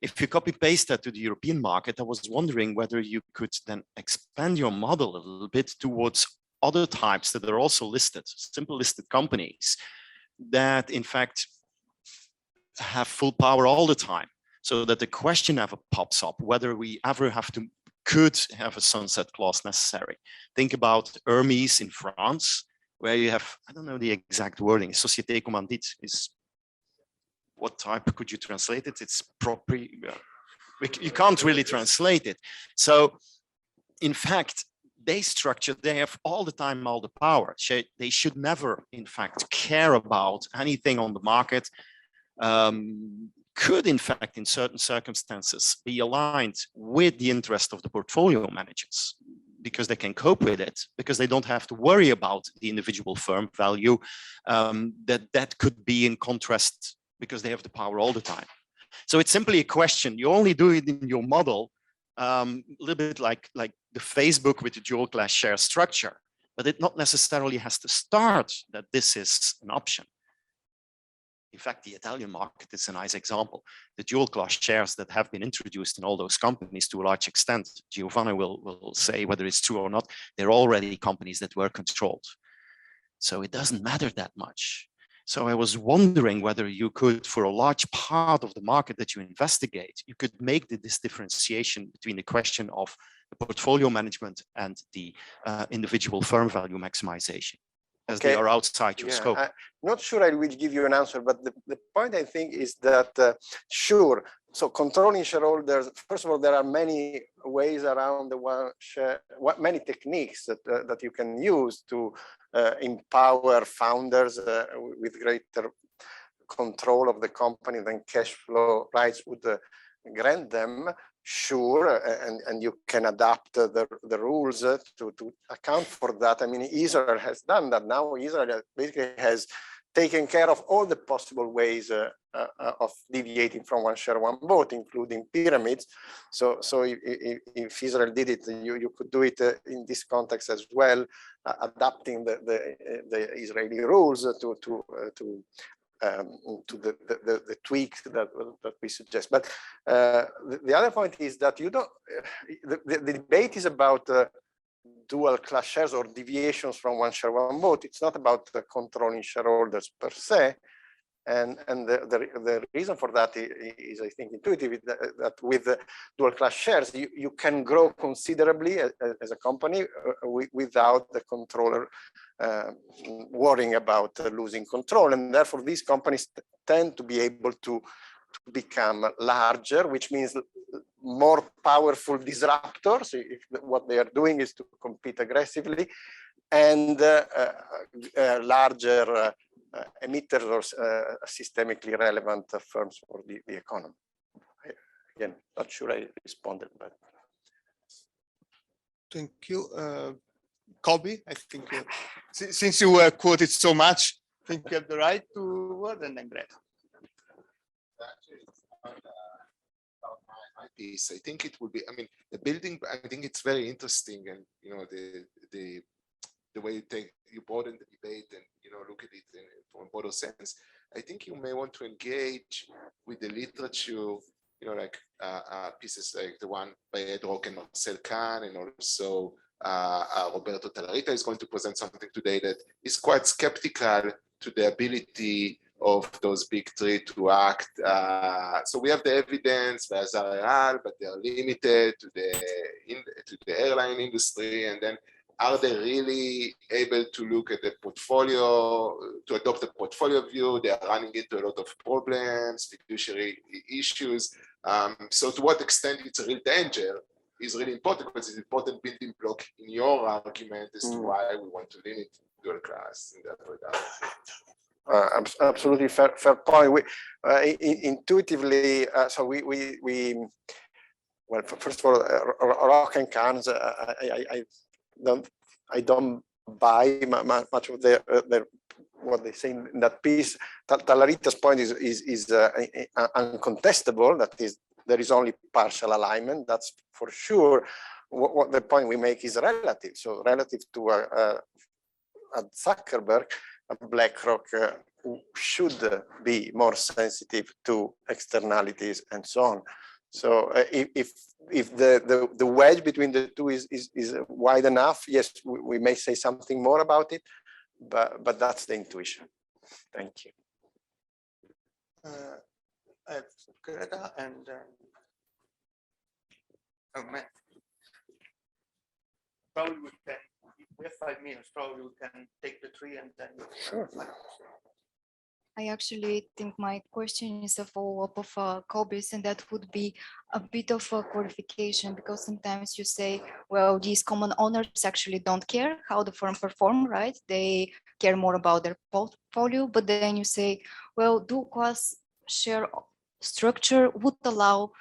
If you copy paste that to the European market, I was wondering whether you could then expand your model a little bit towards other types that are also listed, simple listed companies that in fact have full power all the time, so that the question never pops up whether we ever could have a sunset clause necessary. Think about Hermes in France, where you have, I don't know the exact wording, Société Commandite is, what type could you translate it? It's property, you can't really translate it. So in fact, they have all the time all the power. They should never, in fact, care about anything on the market. Could, in fact, in certain circumstances, be aligned with the interest of the portfolio managers because they can cope with it, because they don't have to worry about the individual firm value. That could be in contrast because they have the power all the time. So it's simply a question. You only do it in your model, a little bit like the Facebook with the dual class share structure, but it not necessarily has to start that this is an option. In fact, the Italian market is a nice example. The dual class shares that have been introduced in all those companies to a large extent, Giovanni will say whether it's true or not, they're already companies that were controlled. So it doesn't matter that much. So I was wondering whether you could, for a large part of the market that you investigate, you could make this differentiation between the question of the portfolio management and the individual firm value maximization, as they are outside your scope. I'm not sure I will give you an answer, but the point I think is that, sure, so controlling shareholders, first of all, there are many ways around the one share, many techniques that you can use to empower founders with greater control of the company than cash flow rights would grant them. Sure, and you can adapt the rules to account for that. I mean, Israel has done that. Now Israel basically has taken care of all the possible ways of deviating from one share, one vote, including pyramids. So if Israel did it, you could do it in this context as well, adapting the Israeli rules to the tweaks that we suggest. But the other point is that you don't, the debate is about dual class shares or deviations from one share, one vote. It's not about controlling shareholders per se. And the reason for that is, I think, intuitive, that with dual class shares, you can grow considerably as a company without the controller worrying about losing control. And therefore, these companies tend to be able to become larger, which means more powerful disruptors if what they are doing is to compete aggressively, and larger emitters or systemically relevant firms for the economy. Again, not sure I responded, but. Thank you. Colby, I think since you were quoted so much, I think you have the right to word, and then Greg. Piece. I think it would be, I mean, the building, I think it's very interesting, and you know, the way you broaden the debate and look at it from a broader sense. I think you may want to engage with the literature like pieces like the one by Edoardo and Marcel Kahn, and also Roberto Tallarita is going to present something today that is quite skeptical to the ability of those big three to act. So we have the evidence, but they are limited to the airline industry. And then are they really able to look at the portfolio, to adopt a portfolio view? They are running into a lot of problems, fiduciary issues. So to what extent it's a real danger is really important, because it's an important building block in your argument as to why we want to limit dual class in that regard. Absolutely fair point. Intuitively, so well, first of all, Rock and Kahn, I don't buy much of what they say in that piece. Tallarita's point is uncontestable. That is, there is only partial alignment. That's for sure. What the point we make is relative. So relative to Zuckerberg, BlackRock should be more sensitive to externalities and so on. So if the wedge between the two is wide enough, yes, we may say something more about it, but that's the intuition. Thank you. I have Greta and Matt. Probably we can, if we have 5 minutes, probably we can take the three and then. Sure. I actually think my question is a follow-up of Kobe's, and that would be a bit of a clarification, because sometimes you say, well, these common owners actually don't care how the firm perform, right? They care more about their portfolio, but then you say, well, dual class share structure would allow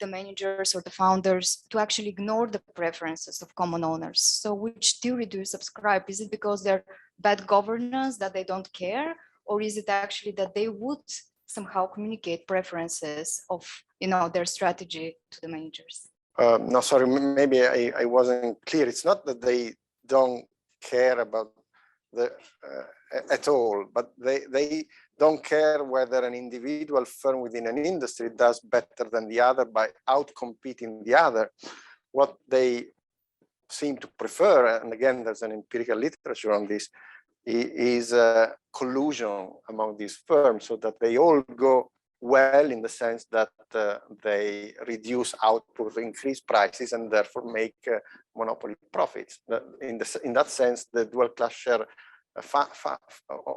the managers or the founders to actually ignore the preferences of common owners. So which theory do you subscribe? Is it because they're bad governance that they don't care? Or is it actually that they would somehow communicate preferences of their strategy to the managers? No, sorry, maybe I wasn't clear. It's not that they don't care about at all, but they don't care whether an individual firm within an industry does better than the other by outcompeting the other. What they seem to prefer, and again, there's an empirical literature on this, is collusion among these firms, so that they all go well in the sense that they reduce output, increase prices, and therefore make monopoly profits. In that sense, the dual class share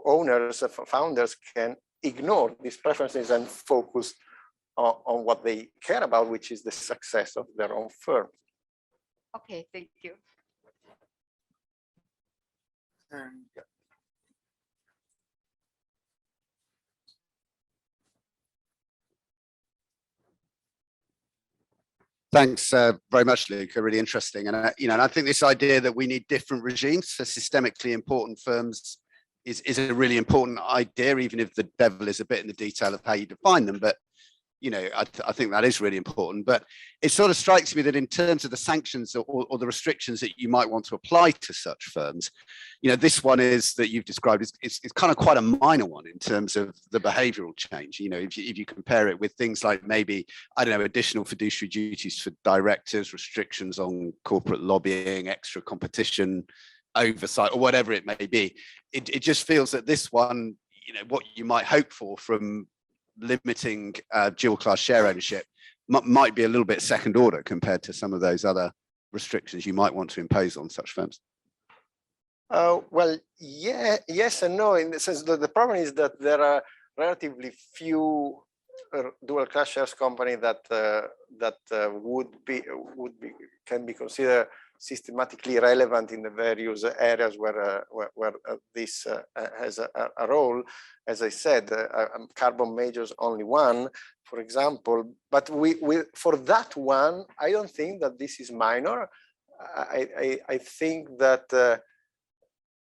owners, founders can ignore these preferences and focus on what they care about, which is the success of their own firm. Okay, thank you. And Thanks very much, Luca. Really interesting. And and I think this idea that we need different regimes for systemically important firms is a really important idea, even if the devil is a bit in the detail of how you define them. But I think that is really important. But it sort of strikes me that in terms of the sanctions or the restrictions that you might want to apply to such firms, this one is that you've described is kind of quite a minor one in terms of the behavioural change. If you compare it with things like maybe, I don't know, additional fiduciary duties for directors, restrictions on corporate lobbying, extra competition, oversight, or whatever it may be, it just feels that this one, what you might hope for from limiting dual class share ownership might be a little bit second order compared to some of those other restrictions you might want to impose on such firms. Well, yeah, yes and no, in the sense that the problem is that there are relatively few dual class shares company that can be considered systematically relevant in the various areas where this has a role. As I said, carbon majors only one, for example. But for that one, I don't think that this is minor. I think that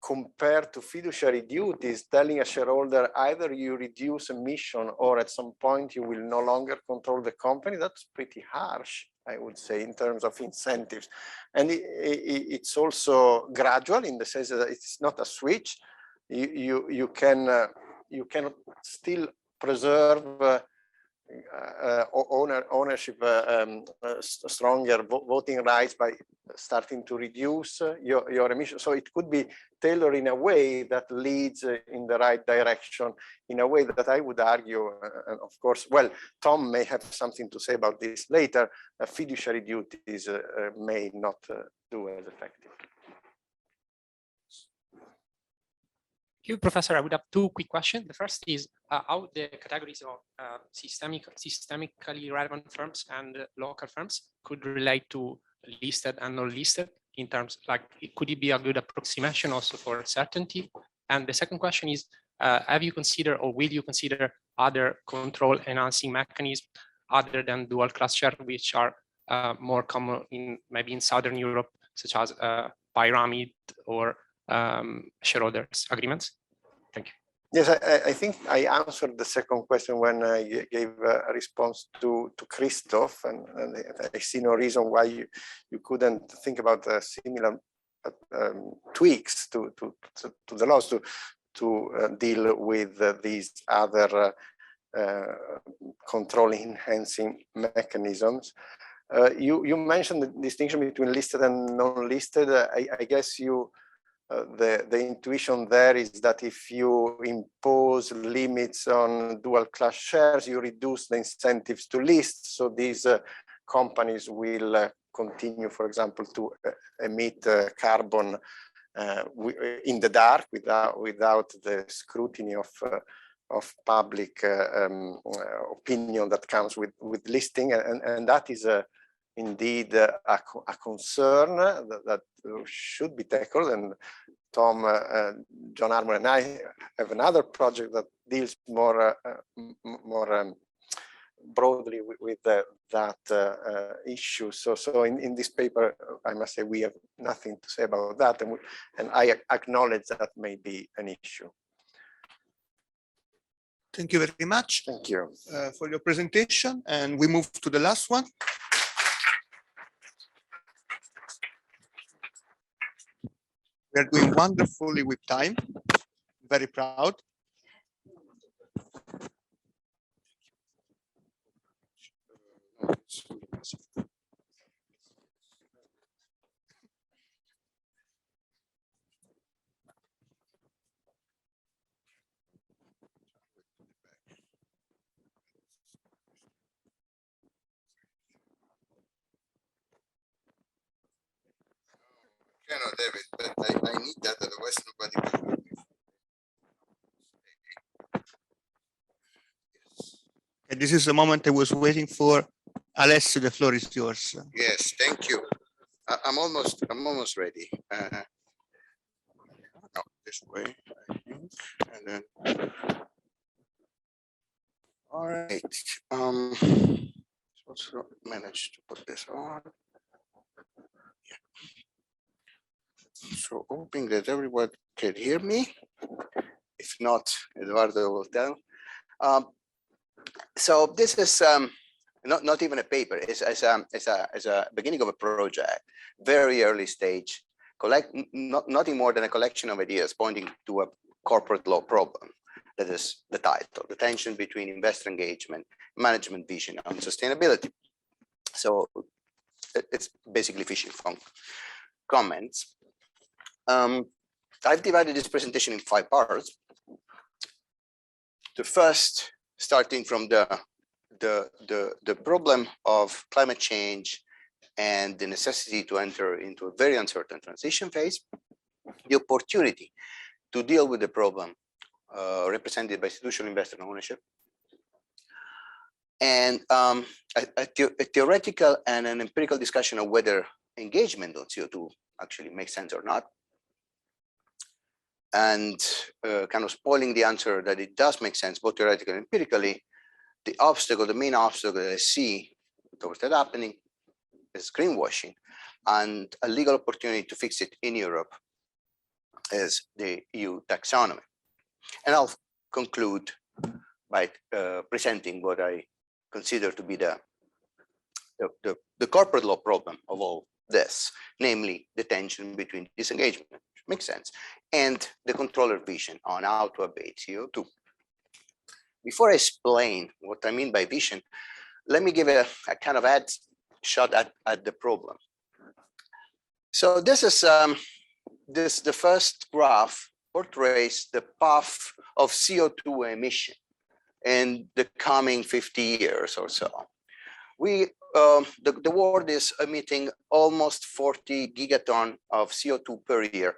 compared to fiduciary duties, telling a shareholder either you reduce emission or at some point you will no longer control the company, that's pretty harsh, I would say, in terms of incentives. And it's also gradual in the sense that it's not a switch. You can still preserve ownership, stronger voting rights by starting to reduce your emissions. So it could be tailored in a way that leads in the right direction, in a way that I would argue, and of course, well, Tom may have something to say about this later, fiduciary duties may not do as effective. Thank you, Professor. I would have two quick questions. The first is how the categories of systemically relevant firms and local firms could relate to listed and non-listed in terms, like, could it be a good approximation also for certainty? And the second question is, have you considered or will you consider other control enhancing mechanisms other than dual class share, which are more common in maybe in Southern Europe, such as pyramid or shareholders agreements? Thank you. Yes, I think I answered the second question when I gave a response to Christoph, and I see no reason why you couldn't think about similar tweaks to the laws to deal with these other control enhancing mechanisms. You mentioned the distinction between listed and non-listed. I guess the intuition there is that if you impose limits on dual class shares, you reduce the incentives to list. So these companies will continue, for example, to emit carbon in the dark without the scrutiny of public opinion that comes with listing, and that is indeed a concern that should be tackled. And Tom, John Armour, and I have another project that deals more broadly with that issue. So in this paper, I must say we have nothing to say about that, and I acknowledge that may be an issue. Thank you very much. Thank you for your presentation, and we move to the last one. We are doing wonderfully with time. Very proud. No, David, but I need that, otherwise nobody will do it. And this is the moment I was waiting for. Alessio, the floor is yours. Yes, thank you. I'm almost ready. No, this way, and then. All right. Also managed to put this on. So hoping that everyone can hear me. If not, Edoardo will tell. So this is not even a paper. It's a beginning of a project, very early stage. Nothing more than a collection of ideas pointing to a corporate law problem. That is the title: the tension between investor engagement, management vision, and sustainability. So it's basically fishing from comments. I've divided this presentation in 5 parts. The first, starting from the problem of climate change and the necessity to enter into a very uncertain transition phase, the opportunity to deal with the problem represented by institutional investor ownership, and a theoretical and an empirical discussion of whether engagement on CO2 actually makes sense or not, and kind of spoiling the answer that it does make sense both theoretically and empirically. The main obstacle that I see towards that happening is greenwashing, and a legal opportunity to fix it in Europe is the EU taxonomy. And I'll conclude by presenting what I consider to be the corporate law problem of all this, namely the tension between disengagement, which makes sense, and the controller vision on how to abate CO2. before I explain what I mean by vision, let me give a kind of ad shot at the problem. So this is the first graph portrays the path of CO2 emission in the coming 50 years or so. The world is emitting almost 40 gigaton of CO2 per year,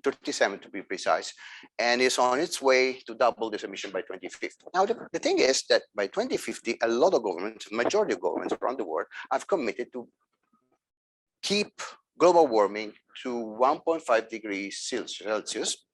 37 to be precise, and is on its way to double this emission by 2050. Now, the thing is that by 2050, a lot of governments, majority of governments around the world have committed to keep global warming to 1.5 degrees Celsius,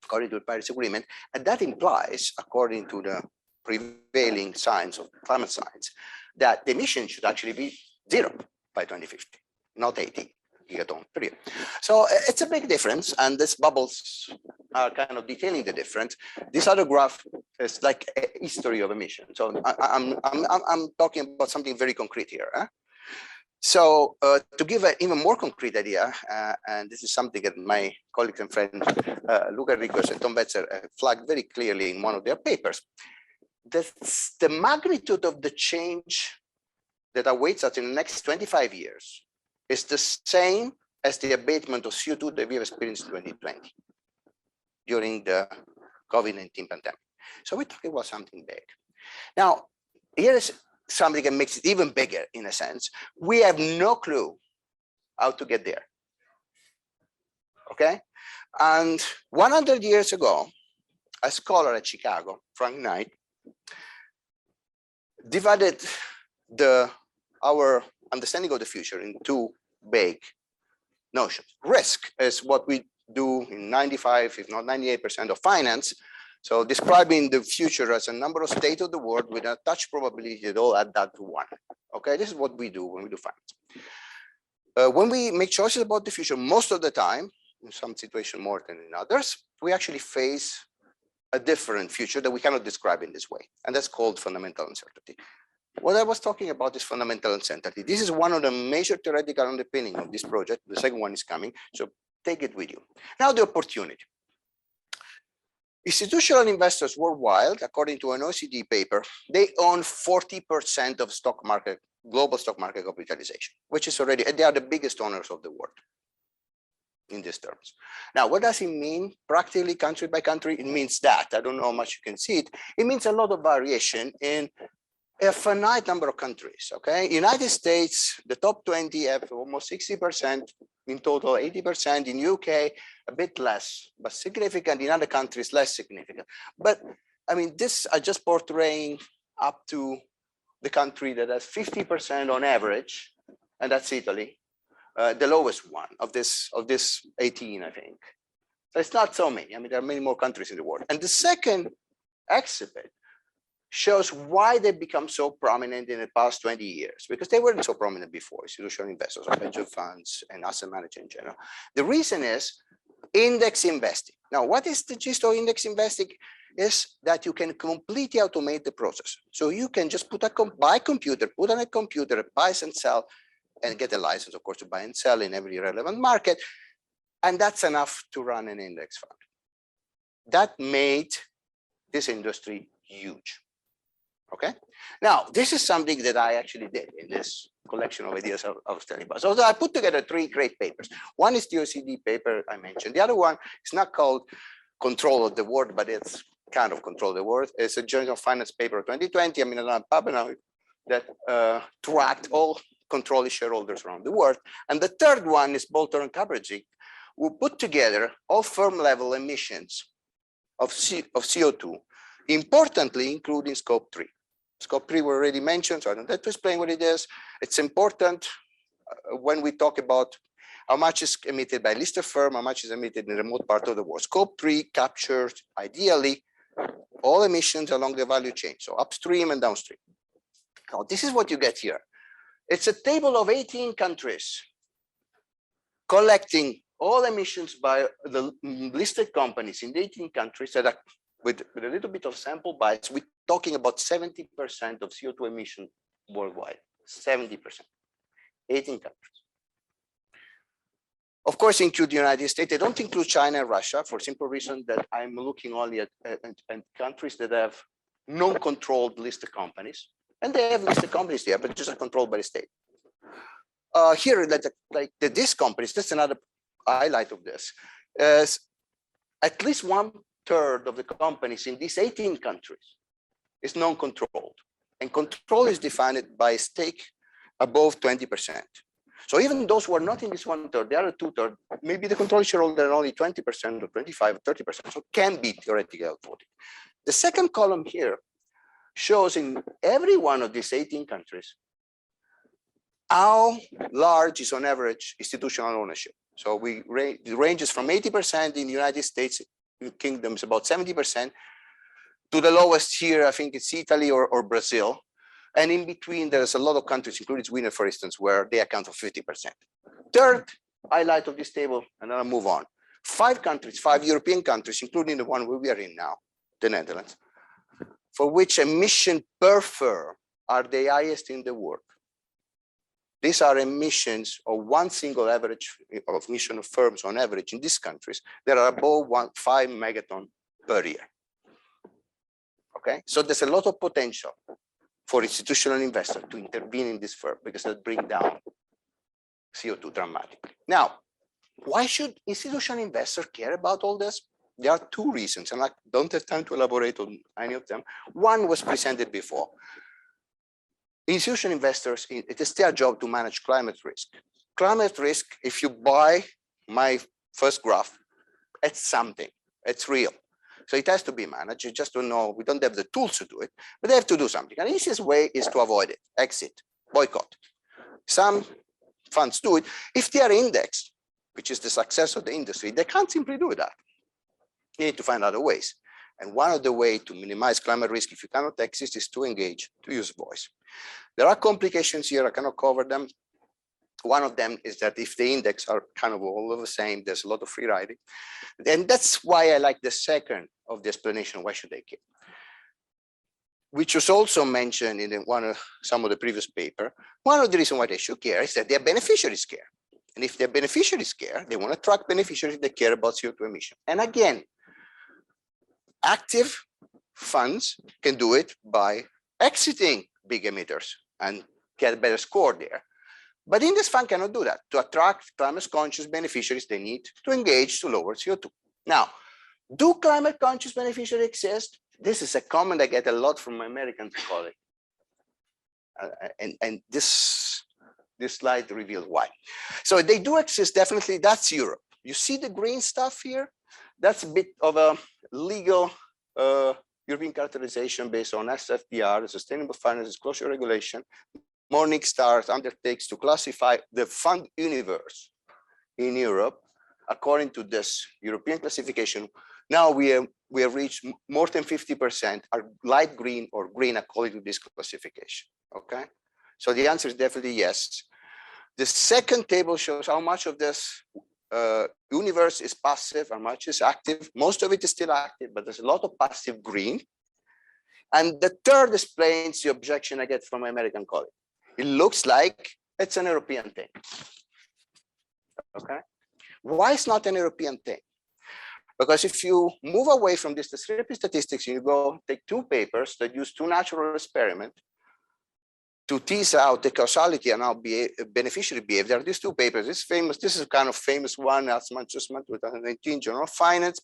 according to the Paris Agreement, and that implies, according to the prevailing science of climate science, that the emission should actually be 0 by 2050, not 80 gigaton per year. So it's a big difference, and these bubbles are kind of detailing the difference. This other graph is like a history of emission. So I'm talking about something very concrete here. So to give an even more concrete idea, and this is something that my colleagues and friends, Luca Ricos and Tom Betzer, flagged very clearly in one of their papers, the magnitude of the change that awaits us in the next 25 years is the same as the abatement of CO2 that we have experienced in 2020 during the COVID-19 pandemic. So we're talking about something big. Now, here is something that makes it even bigger in a sense. We have no clue how to get there. Okay? And 100 years ago, a scholar at Chicago, Frank Knight, divided our understanding of the future in two big notions. Risk is what we do in 95, if not 98% of finance. So describing the future as a number of states of the world with a touch probability that all add that to 1. Okay, this is what we do when we do finance. When we make choices about the future, most of the time, in some situations more than in others, we actually face a different future that we cannot describe in this way. And that's called fundamental uncertainty. What I was talking about is fundamental uncertainty. This is one of the major theoretical underpinnings of this project. The second one is coming, so take it with you. Now the opportunity. Institutional investors worldwide, according to an OECD paper, they own 40% of stock market, global stock market capitalization, which is already, and they are the biggest owners of the world in these terms. Now, what does it mean practically country by country? It means that, I don't know how much you can see it, it means a lot of variation in a finite number of countries, okay? United States, the top 20 have almost 60%, in total 80%, in UK, a bit less, but significant, in other countries, less significant. But I mean, this are just portraying up to the country that has 50% on average, and that's Italy, the lowest one of this 18, I think. So it's not so many. I mean, there are many more countries in the world. And the second exhibit shows why they become so prominent in the past 20 years, because they weren't so prominent before, institutional investors, or pension funds, and asset managers in general. The reason is index investing. Now, what is the gist of index investing? Is that you can completely automate the process. So you can just put buy computer, put on a computer, buy and sell, and get a license, of course, to buy and sell in every relevant market. And that's enough to run an index fund. That made this industry huge. Okay. Now, this is something that I actually did in this collection of ideas I was telling about. So I put together 3 great papers. One is the OECD paper I mentioned. The other one is not called Control of the World, but it's kind of Control of the World. It's a Journal of Finance paper of 2020. I mean, that tracked all controlling shareholders around the world. And the third one is Bolter and Cambridge, who put together all firm level emissions of CO2, importantly, including scope 3. Scope 3 were already mentioned, so I don't have to explain what it is. It's important when we talk about how much is emitted by listed firm, how much is emitted in the remote part of the world. Scope 3 captures, ideally, all emissions along the value chain, so upstream and downstream. Now, this is what you get here. It's a table of 18 countries collecting all emissions by the listed companies in the 18 countries that are, with a little bit of sample bias, we're talking about 70% of CO2 emission worldwide, 70%, 18 countries. Of course, include the United States. They don't include China and Russia for simple reason that I'm looking only at countries that have non-controlled listed companies, and they have listed companies there, but just are controlled by the state. Here, like these companies, that's another highlight of this, is at least 1/3 of the companies in these 18 countries is non-controlled. And control is defined by a stake above 20%. So even those who are not in this 1/3, the other 2/3, maybe the control shareholder are only 20% or 25 or 30%, so can be theoretically outvoted. The second column here shows in every one of these 18 countries how large is on average institutional ownership. So it ranges from 80% in the United States, Kingdom is about 70%, to the lowest here, I think it's Italy or Brazil. And in between, there's a lot of countries, including Sweden, for instance, where they account for 50%. Third highlight of this table, and then I'll move on. 5 countries, 5 European countries, including the one where we are in now, the Netherlands, for which emission per firm are the highest in the world. These are emissions of one single average of emission of firms on average in these countries that are above 5 megaton per year. Okay, so there's a lot of potential for institutional investors to intervene in this firm because they bring down CO2 dramatically. Now, why should institutional investors care about all this? There are 2 reasons, and I don't have time to elaborate on any of them. One was presented before. Institutional investors, it is their job to manage climate risk. Climate risk, if you buy my first graph, it's something, it's real. So it has to be managed. You just don't know, we don't have the tools to do it, but they have to do something. And the easiest way is to avoid it, exit, boycott. Some funds do it. If they are indexed, which is the success of the industry, they can't simply do that. You need to find other ways. And one of the ways to minimize climate risk, if you cannot exit, is to engage, to use voice. There are complications here, I cannot cover them. One of them is that if the index are kind of all of the same, there's a lot of free riding. And that's why I like the second of the explanation, why should they care? Which was also mentioned in some of the previous paper. One of the reasons why they should care is that their beneficiaries care. And if their beneficiaries care, they want to track beneficiaries that care about CO2 emission. And again, active funds can do it by exiting big emitters and get a better score there. But index fund cannot do that. To attract climate conscious beneficiaries, they need to engage to lower CO2. Now, do climate conscious beneficiaries exist? This is a comment I get a lot from my American colleagues. And this slide reveals why. So they do exist, definitely. That's Europe. You see the green stuff here? That's a bit of a legal European characterization based on SFDR, the Sustainable Finance Disclosure Regulation. Morningstar undertakes to classify the fund universe in Europe according to this European classification. Now we have reached more than 50% are light green or green according to this classification. Okay, so the answer is definitely yes. The second table shows how much of this universe is passive, how much is active. Most of it is still active, but there's a lot of passive green. And the third explains the objection I get from my American colleague. It looks like it's an European thing. Okay, why it's not an European thing? Because if you move away from this descriptive statistics, you go take 2 papers that use 2 natural experiments to tease out the causality and how beneficiary behavior. These 2 papers, this is a kind of famous one, that's Manchester 2019 Journal of Finance.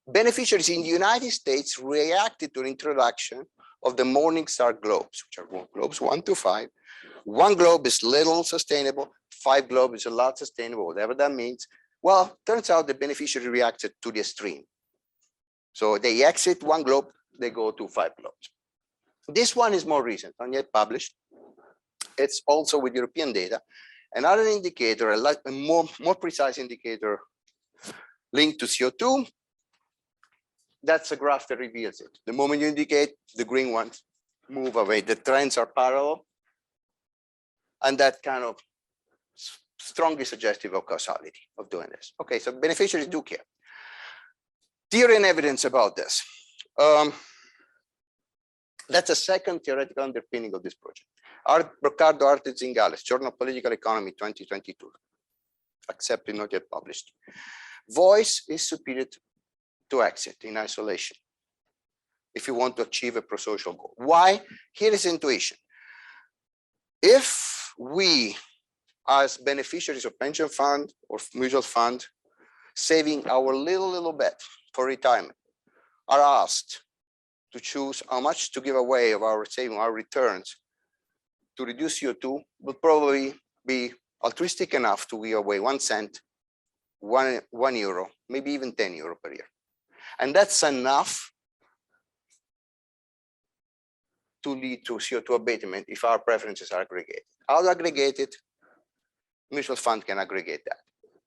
Beneficiaries in the United States reacted to the introduction of the Morningstar globes, which are globes 1 to 5. 1 globe is little sustainable, 5 globe is a lot sustainable, whatever that means. Well, turns out the beneficiary reacted to the extreme. So they exit 1 globe, they go to 5 globes. This one is more recent, not yet published. It's also with European data. Another indicator, a more precise indicator linked to CO2. That's a graph that reveals it. The moment you indicate, the green ones move away. The trends are parallel. And that kind of strongly suggestive of causality of doing this. Okay, so beneficiaries do care. Theory and evidence about this. That's a second theoretical underpinning of this project. Riccardo Arte Zingales, Journal of Political Economy, 2022. Accepted, not yet published. Voice is superior to exit in isolation. if you want to achieve a pro-social goal. Why? Here is intuition. If we, as beneficiaries of pension fund or mutual fund, saving our little bit for retirement, are asked to choose how much to give away of our saving, our returns, to reduce CO2, will probably be altruistic enough to give away 1 cent, one euro, maybe even 10 euro per year. And that's enough to lead to CO2 abatement if our preferences are aggregated. How to aggregate it? Mutual fund can aggregate that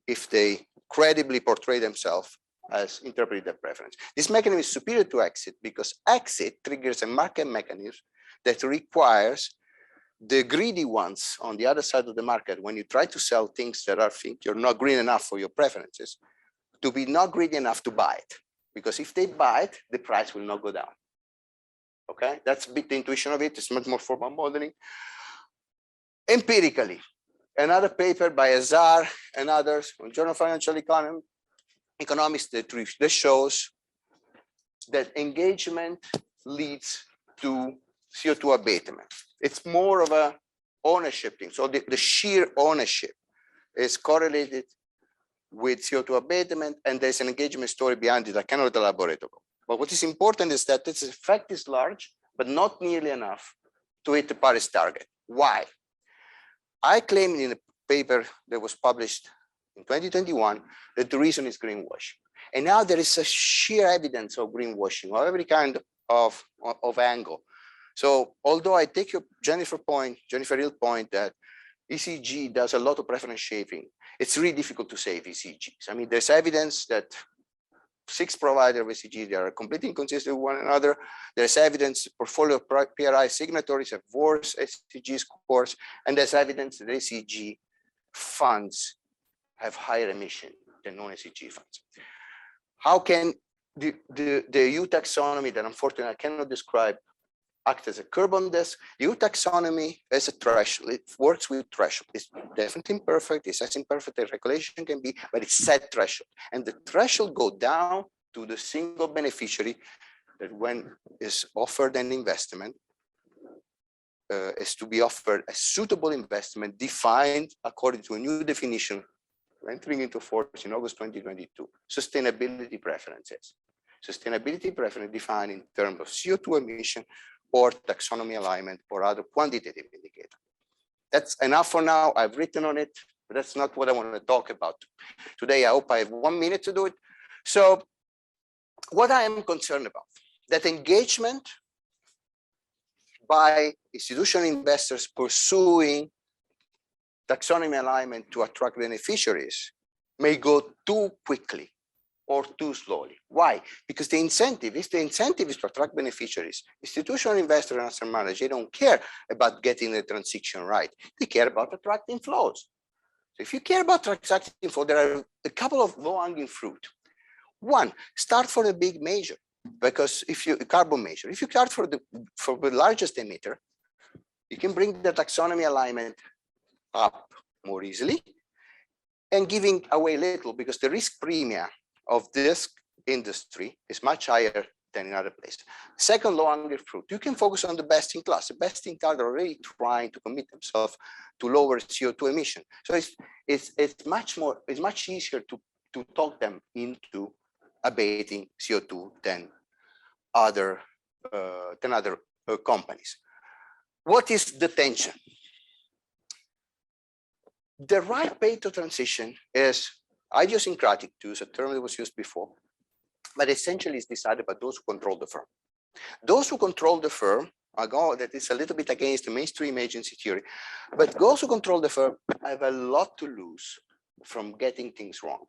if they credibly portray themselves as interpreting their preference. This mechanism is superior to exit because exit triggers a market mechanism that requires the greedy ones on the other side of the market, when you try to sell things that are think you're not green enough for your preferences, to be not greedy enough to buy it. Because if they buy it, the price will not go down. Okay, that's a bit the intuition of it. It's much more formal modeling. Empirically, another paper by Azar and others on Journal of Financial Economics that shows that engagement leads to CO2 abatement. It's more of a ownership thing. So the sheer ownership is correlated with CO2 abatement, and there's an engagement story behind it I cannot elaborate on. But what is important is that this effect is large, but not nearly enough to hit the Paris target. Why? I claim in a paper that was published in 2021 that the reason is greenwashing. And now there is a sheer evidence of greenwashing of every kind of angle. So although I take your Jennifer Hill's point that ECG does a lot of preference shaping, it's really difficult to save ECGs. I mean, there's evidence that 6 providers of ECG, they are completely inconsistent with one another. There's evidence portfolio PRI signatories have worse ECG scores, and there's evidence that ECG funds have higher emission than non-ECG funds. How can the EU taxonomy that unfortunately I cannot describe act as a curb on this? The EU taxonomy as a threshold, it works with threshold. It's definitely imperfect, it's as imperfect as regulation can be, but it's set threshold. And the threshold go down to the single beneficiary that when is offered an investment, is to be offered a suitable investment defined according to a new definition entering into force in August 2022, sustainability preferences. Sustainability preference defined in terms of CO2 emission or taxonomy alignment or other quantitative indicator. That's enough for now. I've written on it, but that's not what I want to talk about today. I hope I have 1 minute to do it. So what I am concerned about, that engagement by institutional investors pursuing taxonomy alignment to attract beneficiaries may go too quickly or too slowly. Why? Because the incentive is to attract beneficiaries. Institutional investors and asset managers, they don't care about getting the transition right. They care about attracting flows. So if you care about attracting flow, there are a couple of low-hanging fruit. One, start for the big major, because if you carbon major, if you start for the largest emitter, you can bring the taxonomy alignment up more easily and giving away little, because the risk premia of this industry is much higher than in other places. Second, low-hanging fruit, you can focus on the best in class. The best in class are already trying to commit themselves to lower CO2 emission. So it's much easier to talk them into abating CO2 than other companies. What is the tension? The right way to transition is idiosyncratic, to use a term that was used before, but essentially it's decided by those who control the firm. Those who control the firm, that is a little bit against the mainstream agency theory, but those who control the firm have a lot to lose from getting things wrong.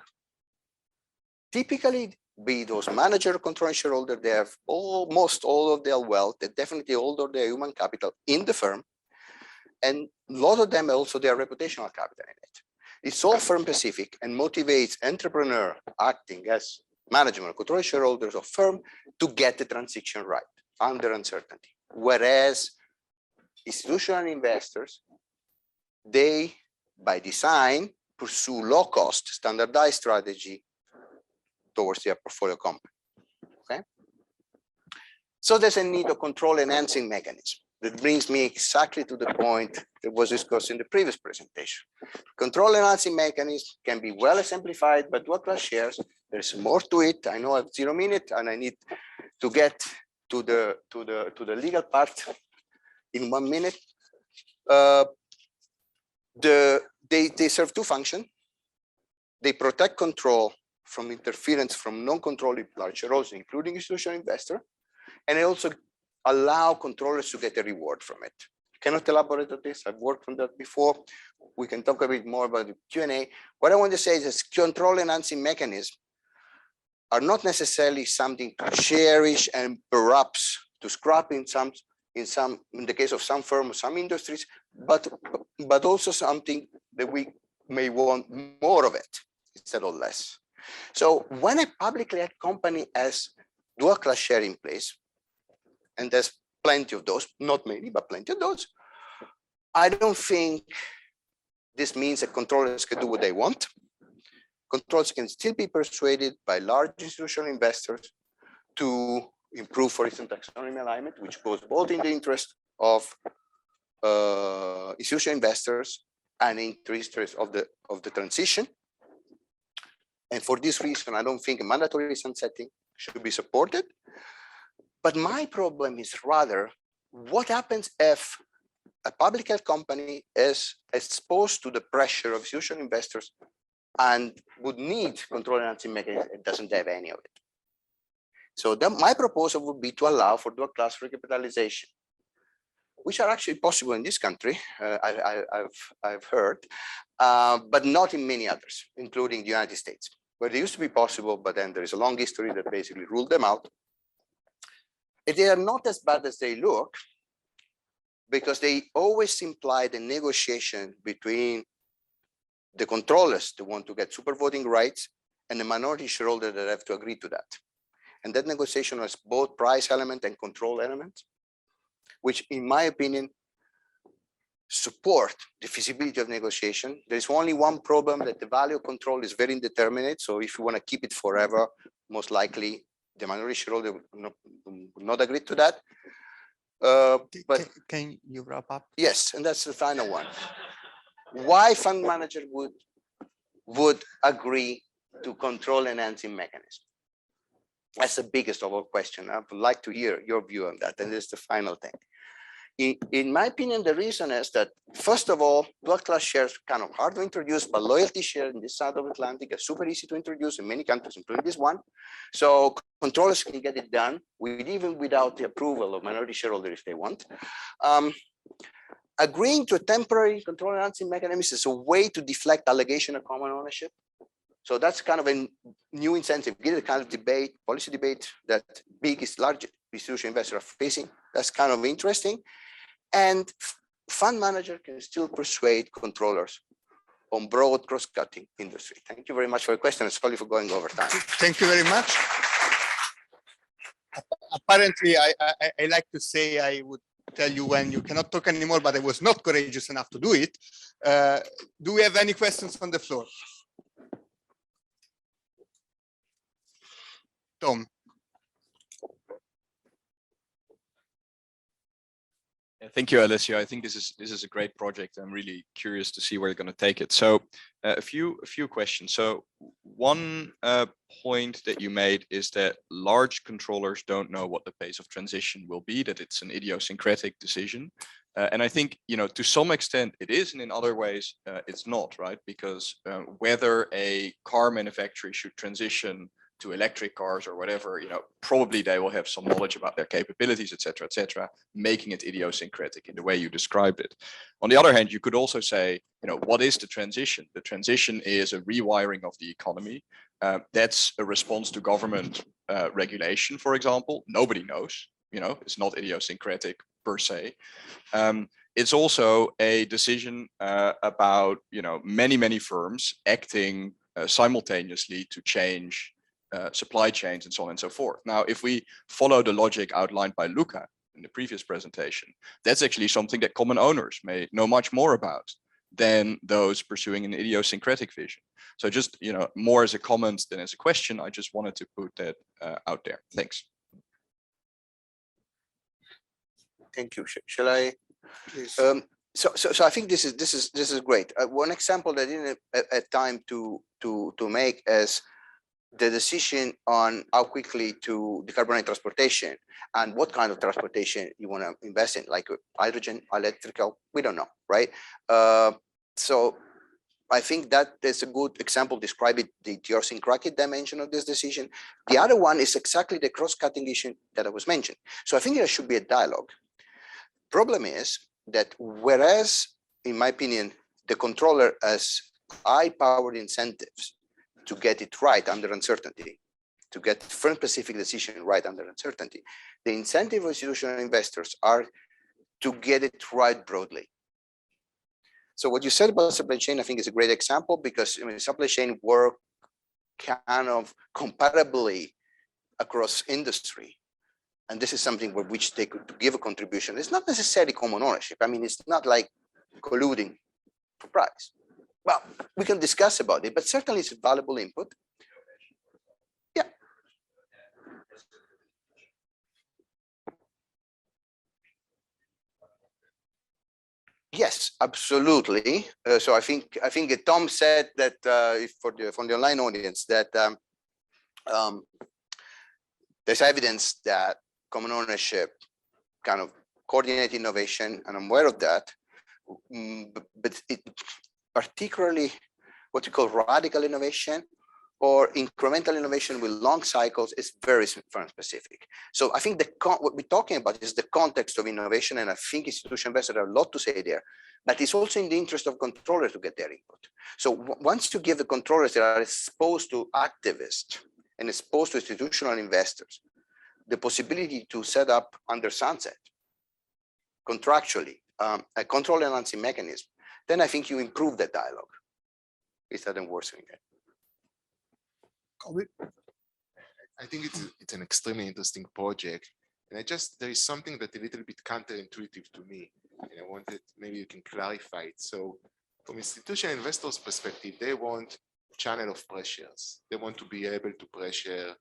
Typically, be those manager, controlling shareholder, they have almost all of their wealth, they definitely all of their human capital in the firm, and a lot of them also their reputational capital in it. It's all firm specific and motivates entrepreneur acting as management, controlling shareholders of firm to get the transition right under uncertainty. Whereas institutional investors, they by design pursue low cost standardized strategy towards their portfolio company. Okay. So there's a need of control enhancing mechanism. That brings me exactly to the point that was discussed in the previous presentation. Control enhancing mechanism can be well simplified by dual class shares. There's more to it. I know I have 0 minutes and I need to get to the legal part in 1 minute. They serve two functions. They protect control from interference from non-controlling large shareholders, including institutional investor, and they also allow controllers to get a reward from it. Cannot elaborate on this. I've worked on that before. We can talk a bit more about the Q&A. What I want to say is that control enhancing mechanisms are not necessarily something to cherish and perhaps to scrap in the case of some firms or some industries, but also something that we may want more of it instead of less. So when a publicly held company has dual class share in place, and there's plenty of those, not many, but plenty of those, I don't think this means that controllers can do what they want. Controllers can still be persuaded by large institutional investors to improve, for instance, taxonomy alignment, which goes both in the interest of institutional investors and in the interest of the transition. And for this reason, I don't think a mandatory sunsetting should be supported. But my problem is rather, what happens if a public health company is exposed to the pressure of institutional investors and would need control enhancing mechanism? It doesn't have any of it. So my proposal would be to allow for dual class recapitalization, which are actually possible in this country, I've heard, but not in many others, including the United States, where they used to be possible, but then there is a long history that basically ruled them out. They are not as bad as they look, because they always imply the negotiation between the controllers that want to get super voting rights and the minority shareholder that have to agree to that. And that negotiation has both price element and control element, which in my opinion, support the feasibility of negotiation. There's only one problem, that the value of control is very indeterminate. So if you want to keep it forever, most likely the minority shareholder will not agree to that. But can you wrap up? Yes, and that's the final one. Why fund manager would agree to control enhancing mechanism? That's the biggest of all question. I would like to hear your view on that. And this is the final thing. In my opinion, the reason is that, first of all, dual class shares are kind of hard to introduce, but loyalty share in this side of Atlantic is super easy to introduce in many countries, including this one. So controllers can get it done even without the approval of minority shareholders if they want. Agreeing to a temporary control enhancing mechanism is a way to deflect allegation of common ownership. So that's kind of a new incentive, get the kind of debate, policy debate that large institutional investors are facing. That's kind of interesting. And fund manager can still persuade controllers on broad cross-cutting industry. Thank you very much for your question. Sorry for going over time. Thank you very much. Apparently, I like to say I would tell you when you cannot talk anymore, but I was not courageous enough to do it. Do we have any questions on the floor? Tom. Thank you, Alessio. I think this is a great project. I'm really curious to see where you're going to take it. So a few questions. So one point that you made is that large controllers don't know what the pace of transition will be, that it's an idiosyncratic decision. And I think, to some extent it is, and in other ways it's not, right? Because whether a car manufacturer should transition to electric cars or whatever, probably they will have some knowledge about their capabilities, et cetera, making it idiosyncratic in the way you described it. On the other hand, you could also say, what is the transition? The transition is a rewiring of the economy. That's a response to government regulation, for example. Nobody knows, it's not idiosyncratic per se. It's also a decision about, many firms acting simultaneously to change supply chains and so on and so forth. Now, if we follow the logic outlined by Luca in the previous presentation, that's actually something that common owners may know much more about than those pursuing an idiosyncratic vision. So just, more as a comment than as a question, I just wanted to put that out there. Thanks. Thank you. Shall I? Please. So I think this is great. One example that I didn't have time to make is the decision on how quickly to decarbonize transportation and what kind of transportation you want to invest in, like hydrogen, electrical, we don't know, right? So I think that is a good example describing the idiosyncratic dimension of this decision. The other one is exactly the cross-cutting issue that I was mentioning. So I think there should be a dialogue. Problem is that whereas, in my opinion, the controller has high-powered incentives to get it right under uncertainty, to get firm-specific decision right under uncertainty, the incentive of institutional investors are to get it right broadly. So what you said about supply chain, I think is a great example, because supply chain work kind of comparably across industry. And this is something for which they could give a contribution. It's not necessarily common ownership. I mean, it's not like colluding for price. Well, we can discuss about it, but certainly it's a valuable input. Yeah. Yes, absolutely. So I think Tom said that from the online audience that there's evidence that common ownership kind of coordinate innovation, and I'm aware of that. But it particularly what you call radical innovation or incremental innovation with long cycles is very firm specific. So I think what we're talking about is the context of innovation, and I think institutional investors have a lot to say there, but it's also in the interest of controllers to get their input. So once you give the controllers that are exposed to activists and exposed to institutional investors the possibility to set up under sunset contractually a control enhancing mechanism, then I think you improve that dialogue instead of worsening it. I think it's an extremely interesting project, and there is something that a little bit counterintuitive to me, and I wanted maybe you can clarify it. So, from institutional investors' perspective, they want channel of pressures. They want to be able to pressure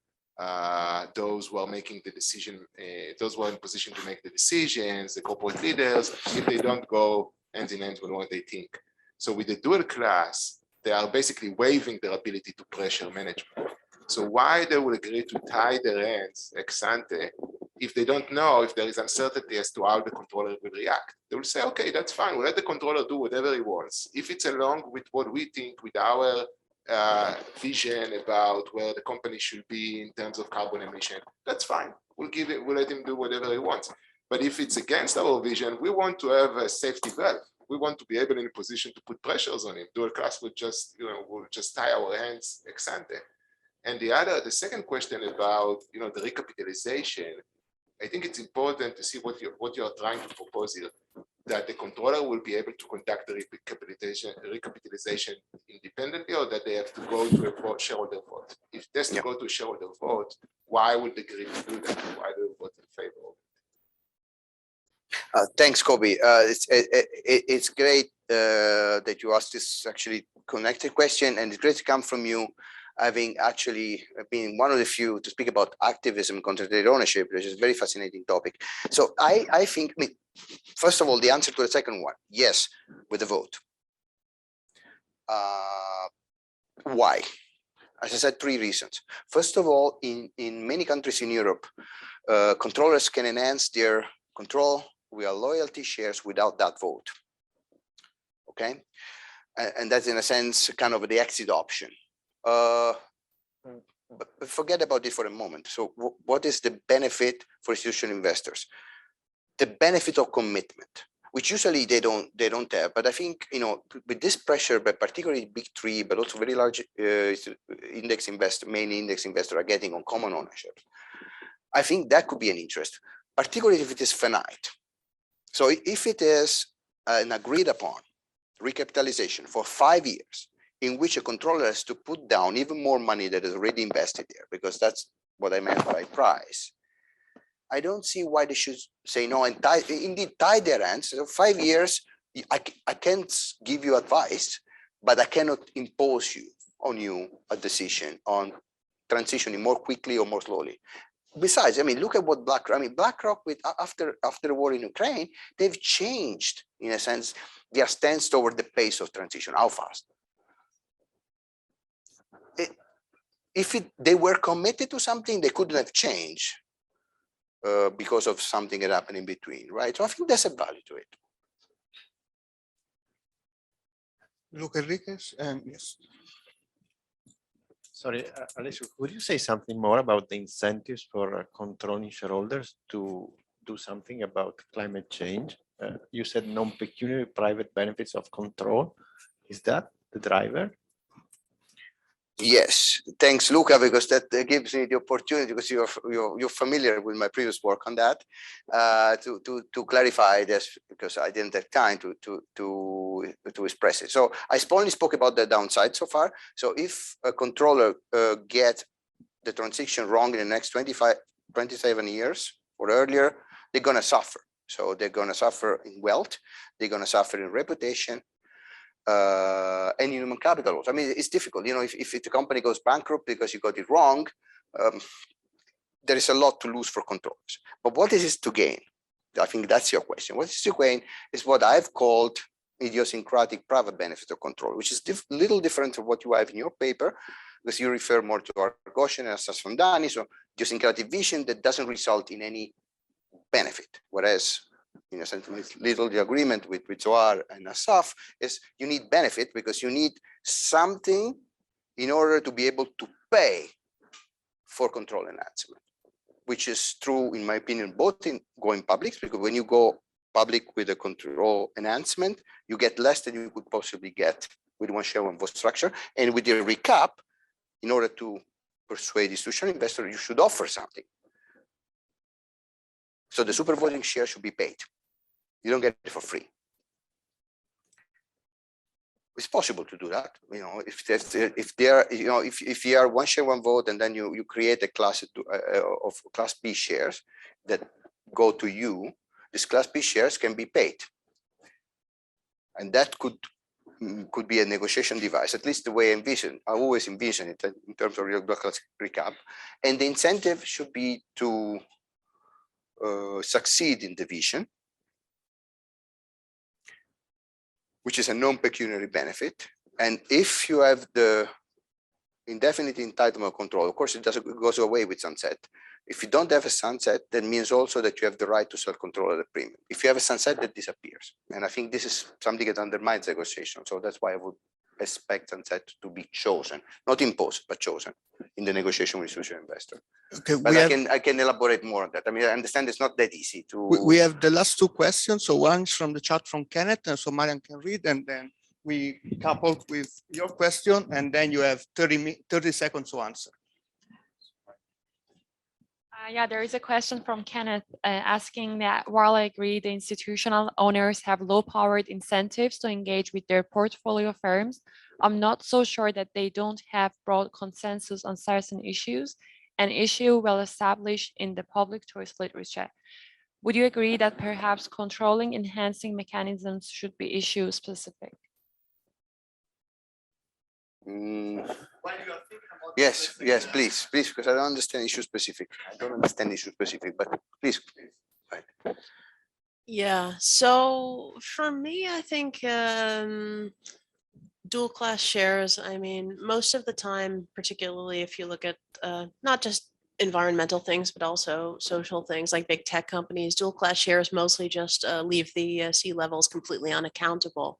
those who are making the decision, those who are in position to make the decisions, the corporate leaders, if they don't go hand in hand with what they think. So with the dual class, they are basically waiving their ability to pressure management. So why they will agree to tie their hands ex ante if they don't know, if there is uncertainty as to how the controller will react? They will say, okay, that's fine. We'll let the controller do whatever he wants. If it's along with what we think, with our vision about where the company should be in terms of carbon emission, that's fine. We'll let him do whatever he wants. But if it's against our vision, we want to have a safety valve. We want to be able in a position to put pressures on him. Dual class would just, we'll just tie our hands ex ante. And the second question about, the recapitalization, I think it's important to see what you're trying to propose here, that the controller will be able to conduct the recapitalization independently, or that they have to go to a shareholder vote. If there's to go to a shareholder vote, why would the group do that? Why do they vote in favor of it? Thanks, Kobe. It's great that you asked this actually connected question, and it's great to come from you, having actually been one of the few to speak about activism, concentrated ownership, which is a very fascinating topic. So I think, first of all, the answer to the second one, yes, with the vote. Why? As I said, 3 reasons. First of all, in many countries in Europe, controllers can enhance their control via loyalty shares without that vote. Okay, and that's in a sense kind of the exit option. But forget about it for a moment. So what is the benefit for institutional investors? The benefit of commitment, which usually they don't have. But I think, with this pressure, but particularly big 3, but also very large index investor, main index investor are getting on common ownership, I think that could be an interest, particularly if it is finite. So if it is an agreed upon recapitalization for 5 years, in which a controller has to put down even more money that is already invested there, because that's what I meant by price, I don't see why they should say no and tie their hands. So 5 years, I can't give you advice, but I cannot impose on you a decision on transitioning more quickly or more slowly. besides, I mean, look at what BlackRock with after the war in Ukraine, they've changed in a sense their stance toward the pace of transition. How fast? If they were committed to something, they couldn't have changed because of something that happened in between, right? So I think there's a value to it. Luca Enriquez, and yes. Sorry, Alessio, could you say something more about the incentives for controlling shareholders to do something about climate change? You said non-pecuniary private benefits of control. Is that the driver? Yes, thanks, Luca, because that gives me the opportunity, because you're familiar with my previous work on that, to clarify this, because I didn't have time to express it. So I only spoke about the downside so far. So if a controller gets the transition wrong in the next 27 years or earlier, they're going to suffer. So they're going to suffer in wealth, they're going to suffer in reputation, and human capital. I mean, it's difficult. You know, if the company goes bankrupt because you got it wrong, there is a lot to lose for controllers. But what is it to gain? I think that's your question. What is to gain is what I've called idiosyncratic private benefits of control, which is little different from what you have in your paper, because you refer more to Argoshen and Sassondani. So idiosyncratic vision that doesn't result in any benefit, whereas in a sense, little the agreement with Zohar and Asaf is you need benefit because you need something in order to be able to pay for control enhancement, which is true, in my opinion, both in going public, because when you go public with a control enhancement, you get less than you could possibly get with one share, one vote structure. And with the recap, in order to persuade institutional investors, you should offer something. So the super voting share should be paid. You don't get it for free. It's possible to do that. You know, if you are one share, one vote, and then you create a class of Class B shares that go to you, these Class B shares can be paid, and that could be a negotiation device. At least the way I always envision it in terms of your recap, and the incentive should be to succeed in the vision, which is a non-pecuniary benefit. And if you have the indefinite entitlement control, of course, it goes away with sunset. If you don't have a sunset, that means also that you have the right to sell control at a premium. If you have a sunset, that disappears. And I think this is something that undermines negotiation. So that's why I would expect sunset to be chosen, not imposed, but chosen in the negotiation with institutional investor. Okay, but I can elaborate more on that. I mean, I understand it's not that easy to. We have the last two questions. So one is from the chat from Kenneth, and so Marian can read, and then we coupled with your question, and then you have 30 seconds to answer. Yeah, there is a question from Kenneth asking that while I agree the institutional owners have low-powered incentives to engage with their portfolio firms, I'm not so sure that they don't have broad consensus on certain issues, an issue well established in the public choice literature. Would you agree that perhaps controlling enhancing mechanisms should be issue specific? Yes, please, because I don't understand issue specific. But please. Right. Yeah, so for me, I think dual class shares, I mean, most of the time, particularly if you look at not just environmental things, but also social things like big tech companies, dual class shares mostly just leave the C-levels completely unaccountable.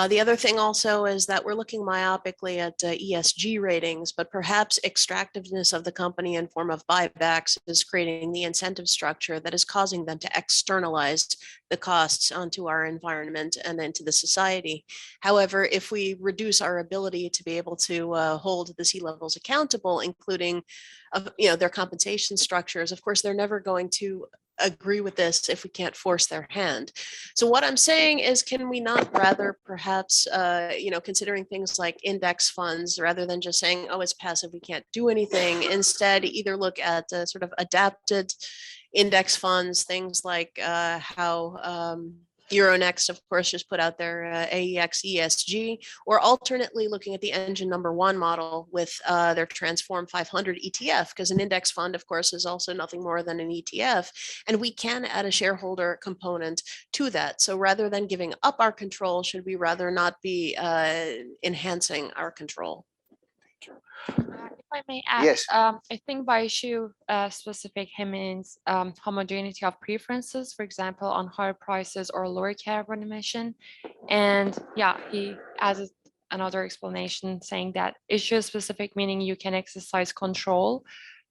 The other thing also is that we're looking myopically at ESG ratings, but perhaps extractiveness of the company in form of buybacks is creating the incentive structure that is causing them to externalize the costs onto our environment and then to the society. However, if we reduce our ability to be able to hold the C-levels accountable, including their compensation structures, of course, they're never going to agree with this if we can't force their hand. So what I'm saying is, can we not rather perhaps, considering things like index funds, rather than just saying, oh, it's passive, we can't do anything, instead either look at sort of adapted index funds, things like how Euronext, of course, just put out their AEX ESG, or alternately looking at the engine number 1 model with their Transform 500 ETF, because an index fund, of course, is also nothing more than an ETF. And we can add a shareholder component to that. So rather than giving up our control, should we rather not be enhancing our control? If I may add, Yes. I think by issue specific, he means homogeneity of preferences, for example, on higher prices or lower carbon emission. And yeah, he added another explanation saying that issue specific, meaning you can exercise control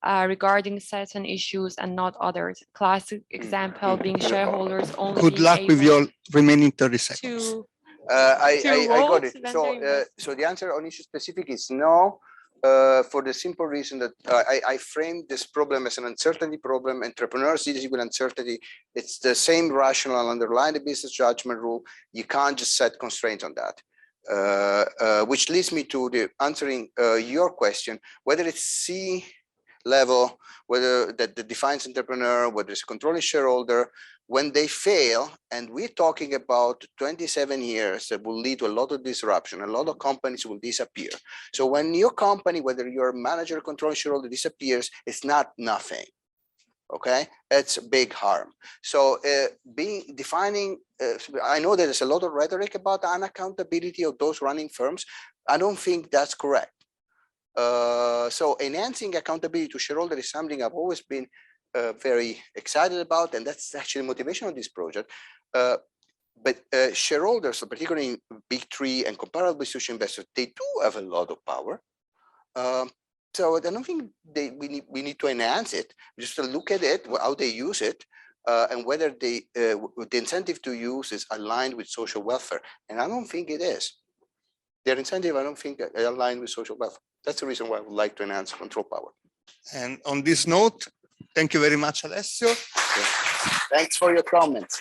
regarding certain issues and not others. Classic example being shareholders only. Good luck with your remaining 30 seconds. I got it. So the answer on issue specific is no. For the simple reason that I framed this problem as an uncertainty problem. Entrepreneurs deal with uncertainty. It's the same rationale underlying the business judgment rule. You can't just set constraints on that. Which leads me to the answering your question, whether it's C level, whether that defines entrepreneur, whether it's a controlling shareholder, when they fail, and we're talking about 27 years that will lead to a lot of disruption, a lot of companies will disappear. So when your company, whether you're a manager or controlling shareholder, disappears, it's not nothing. Okay, it's a big harm. So I know there's a lot of rhetoric about unaccountability of those running firms. I don't think that's correct. So enhancing accountability to shareholders is something I've always been very excited about, and that's actually the motivation of this project. But shareholders, particularly big 3 and comparable institutional investors, they do have a lot of power. So I don't think we need to enhance it. Just to look at it, how they use it, and whether the incentive to use is aligned with social welfare. And I don't think it is. Their incentive, I don't think, are aligned with social welfare. That's the reason why I would like to enhance control power. And on this note, thank you very much, Alessio. Thanks for your comments.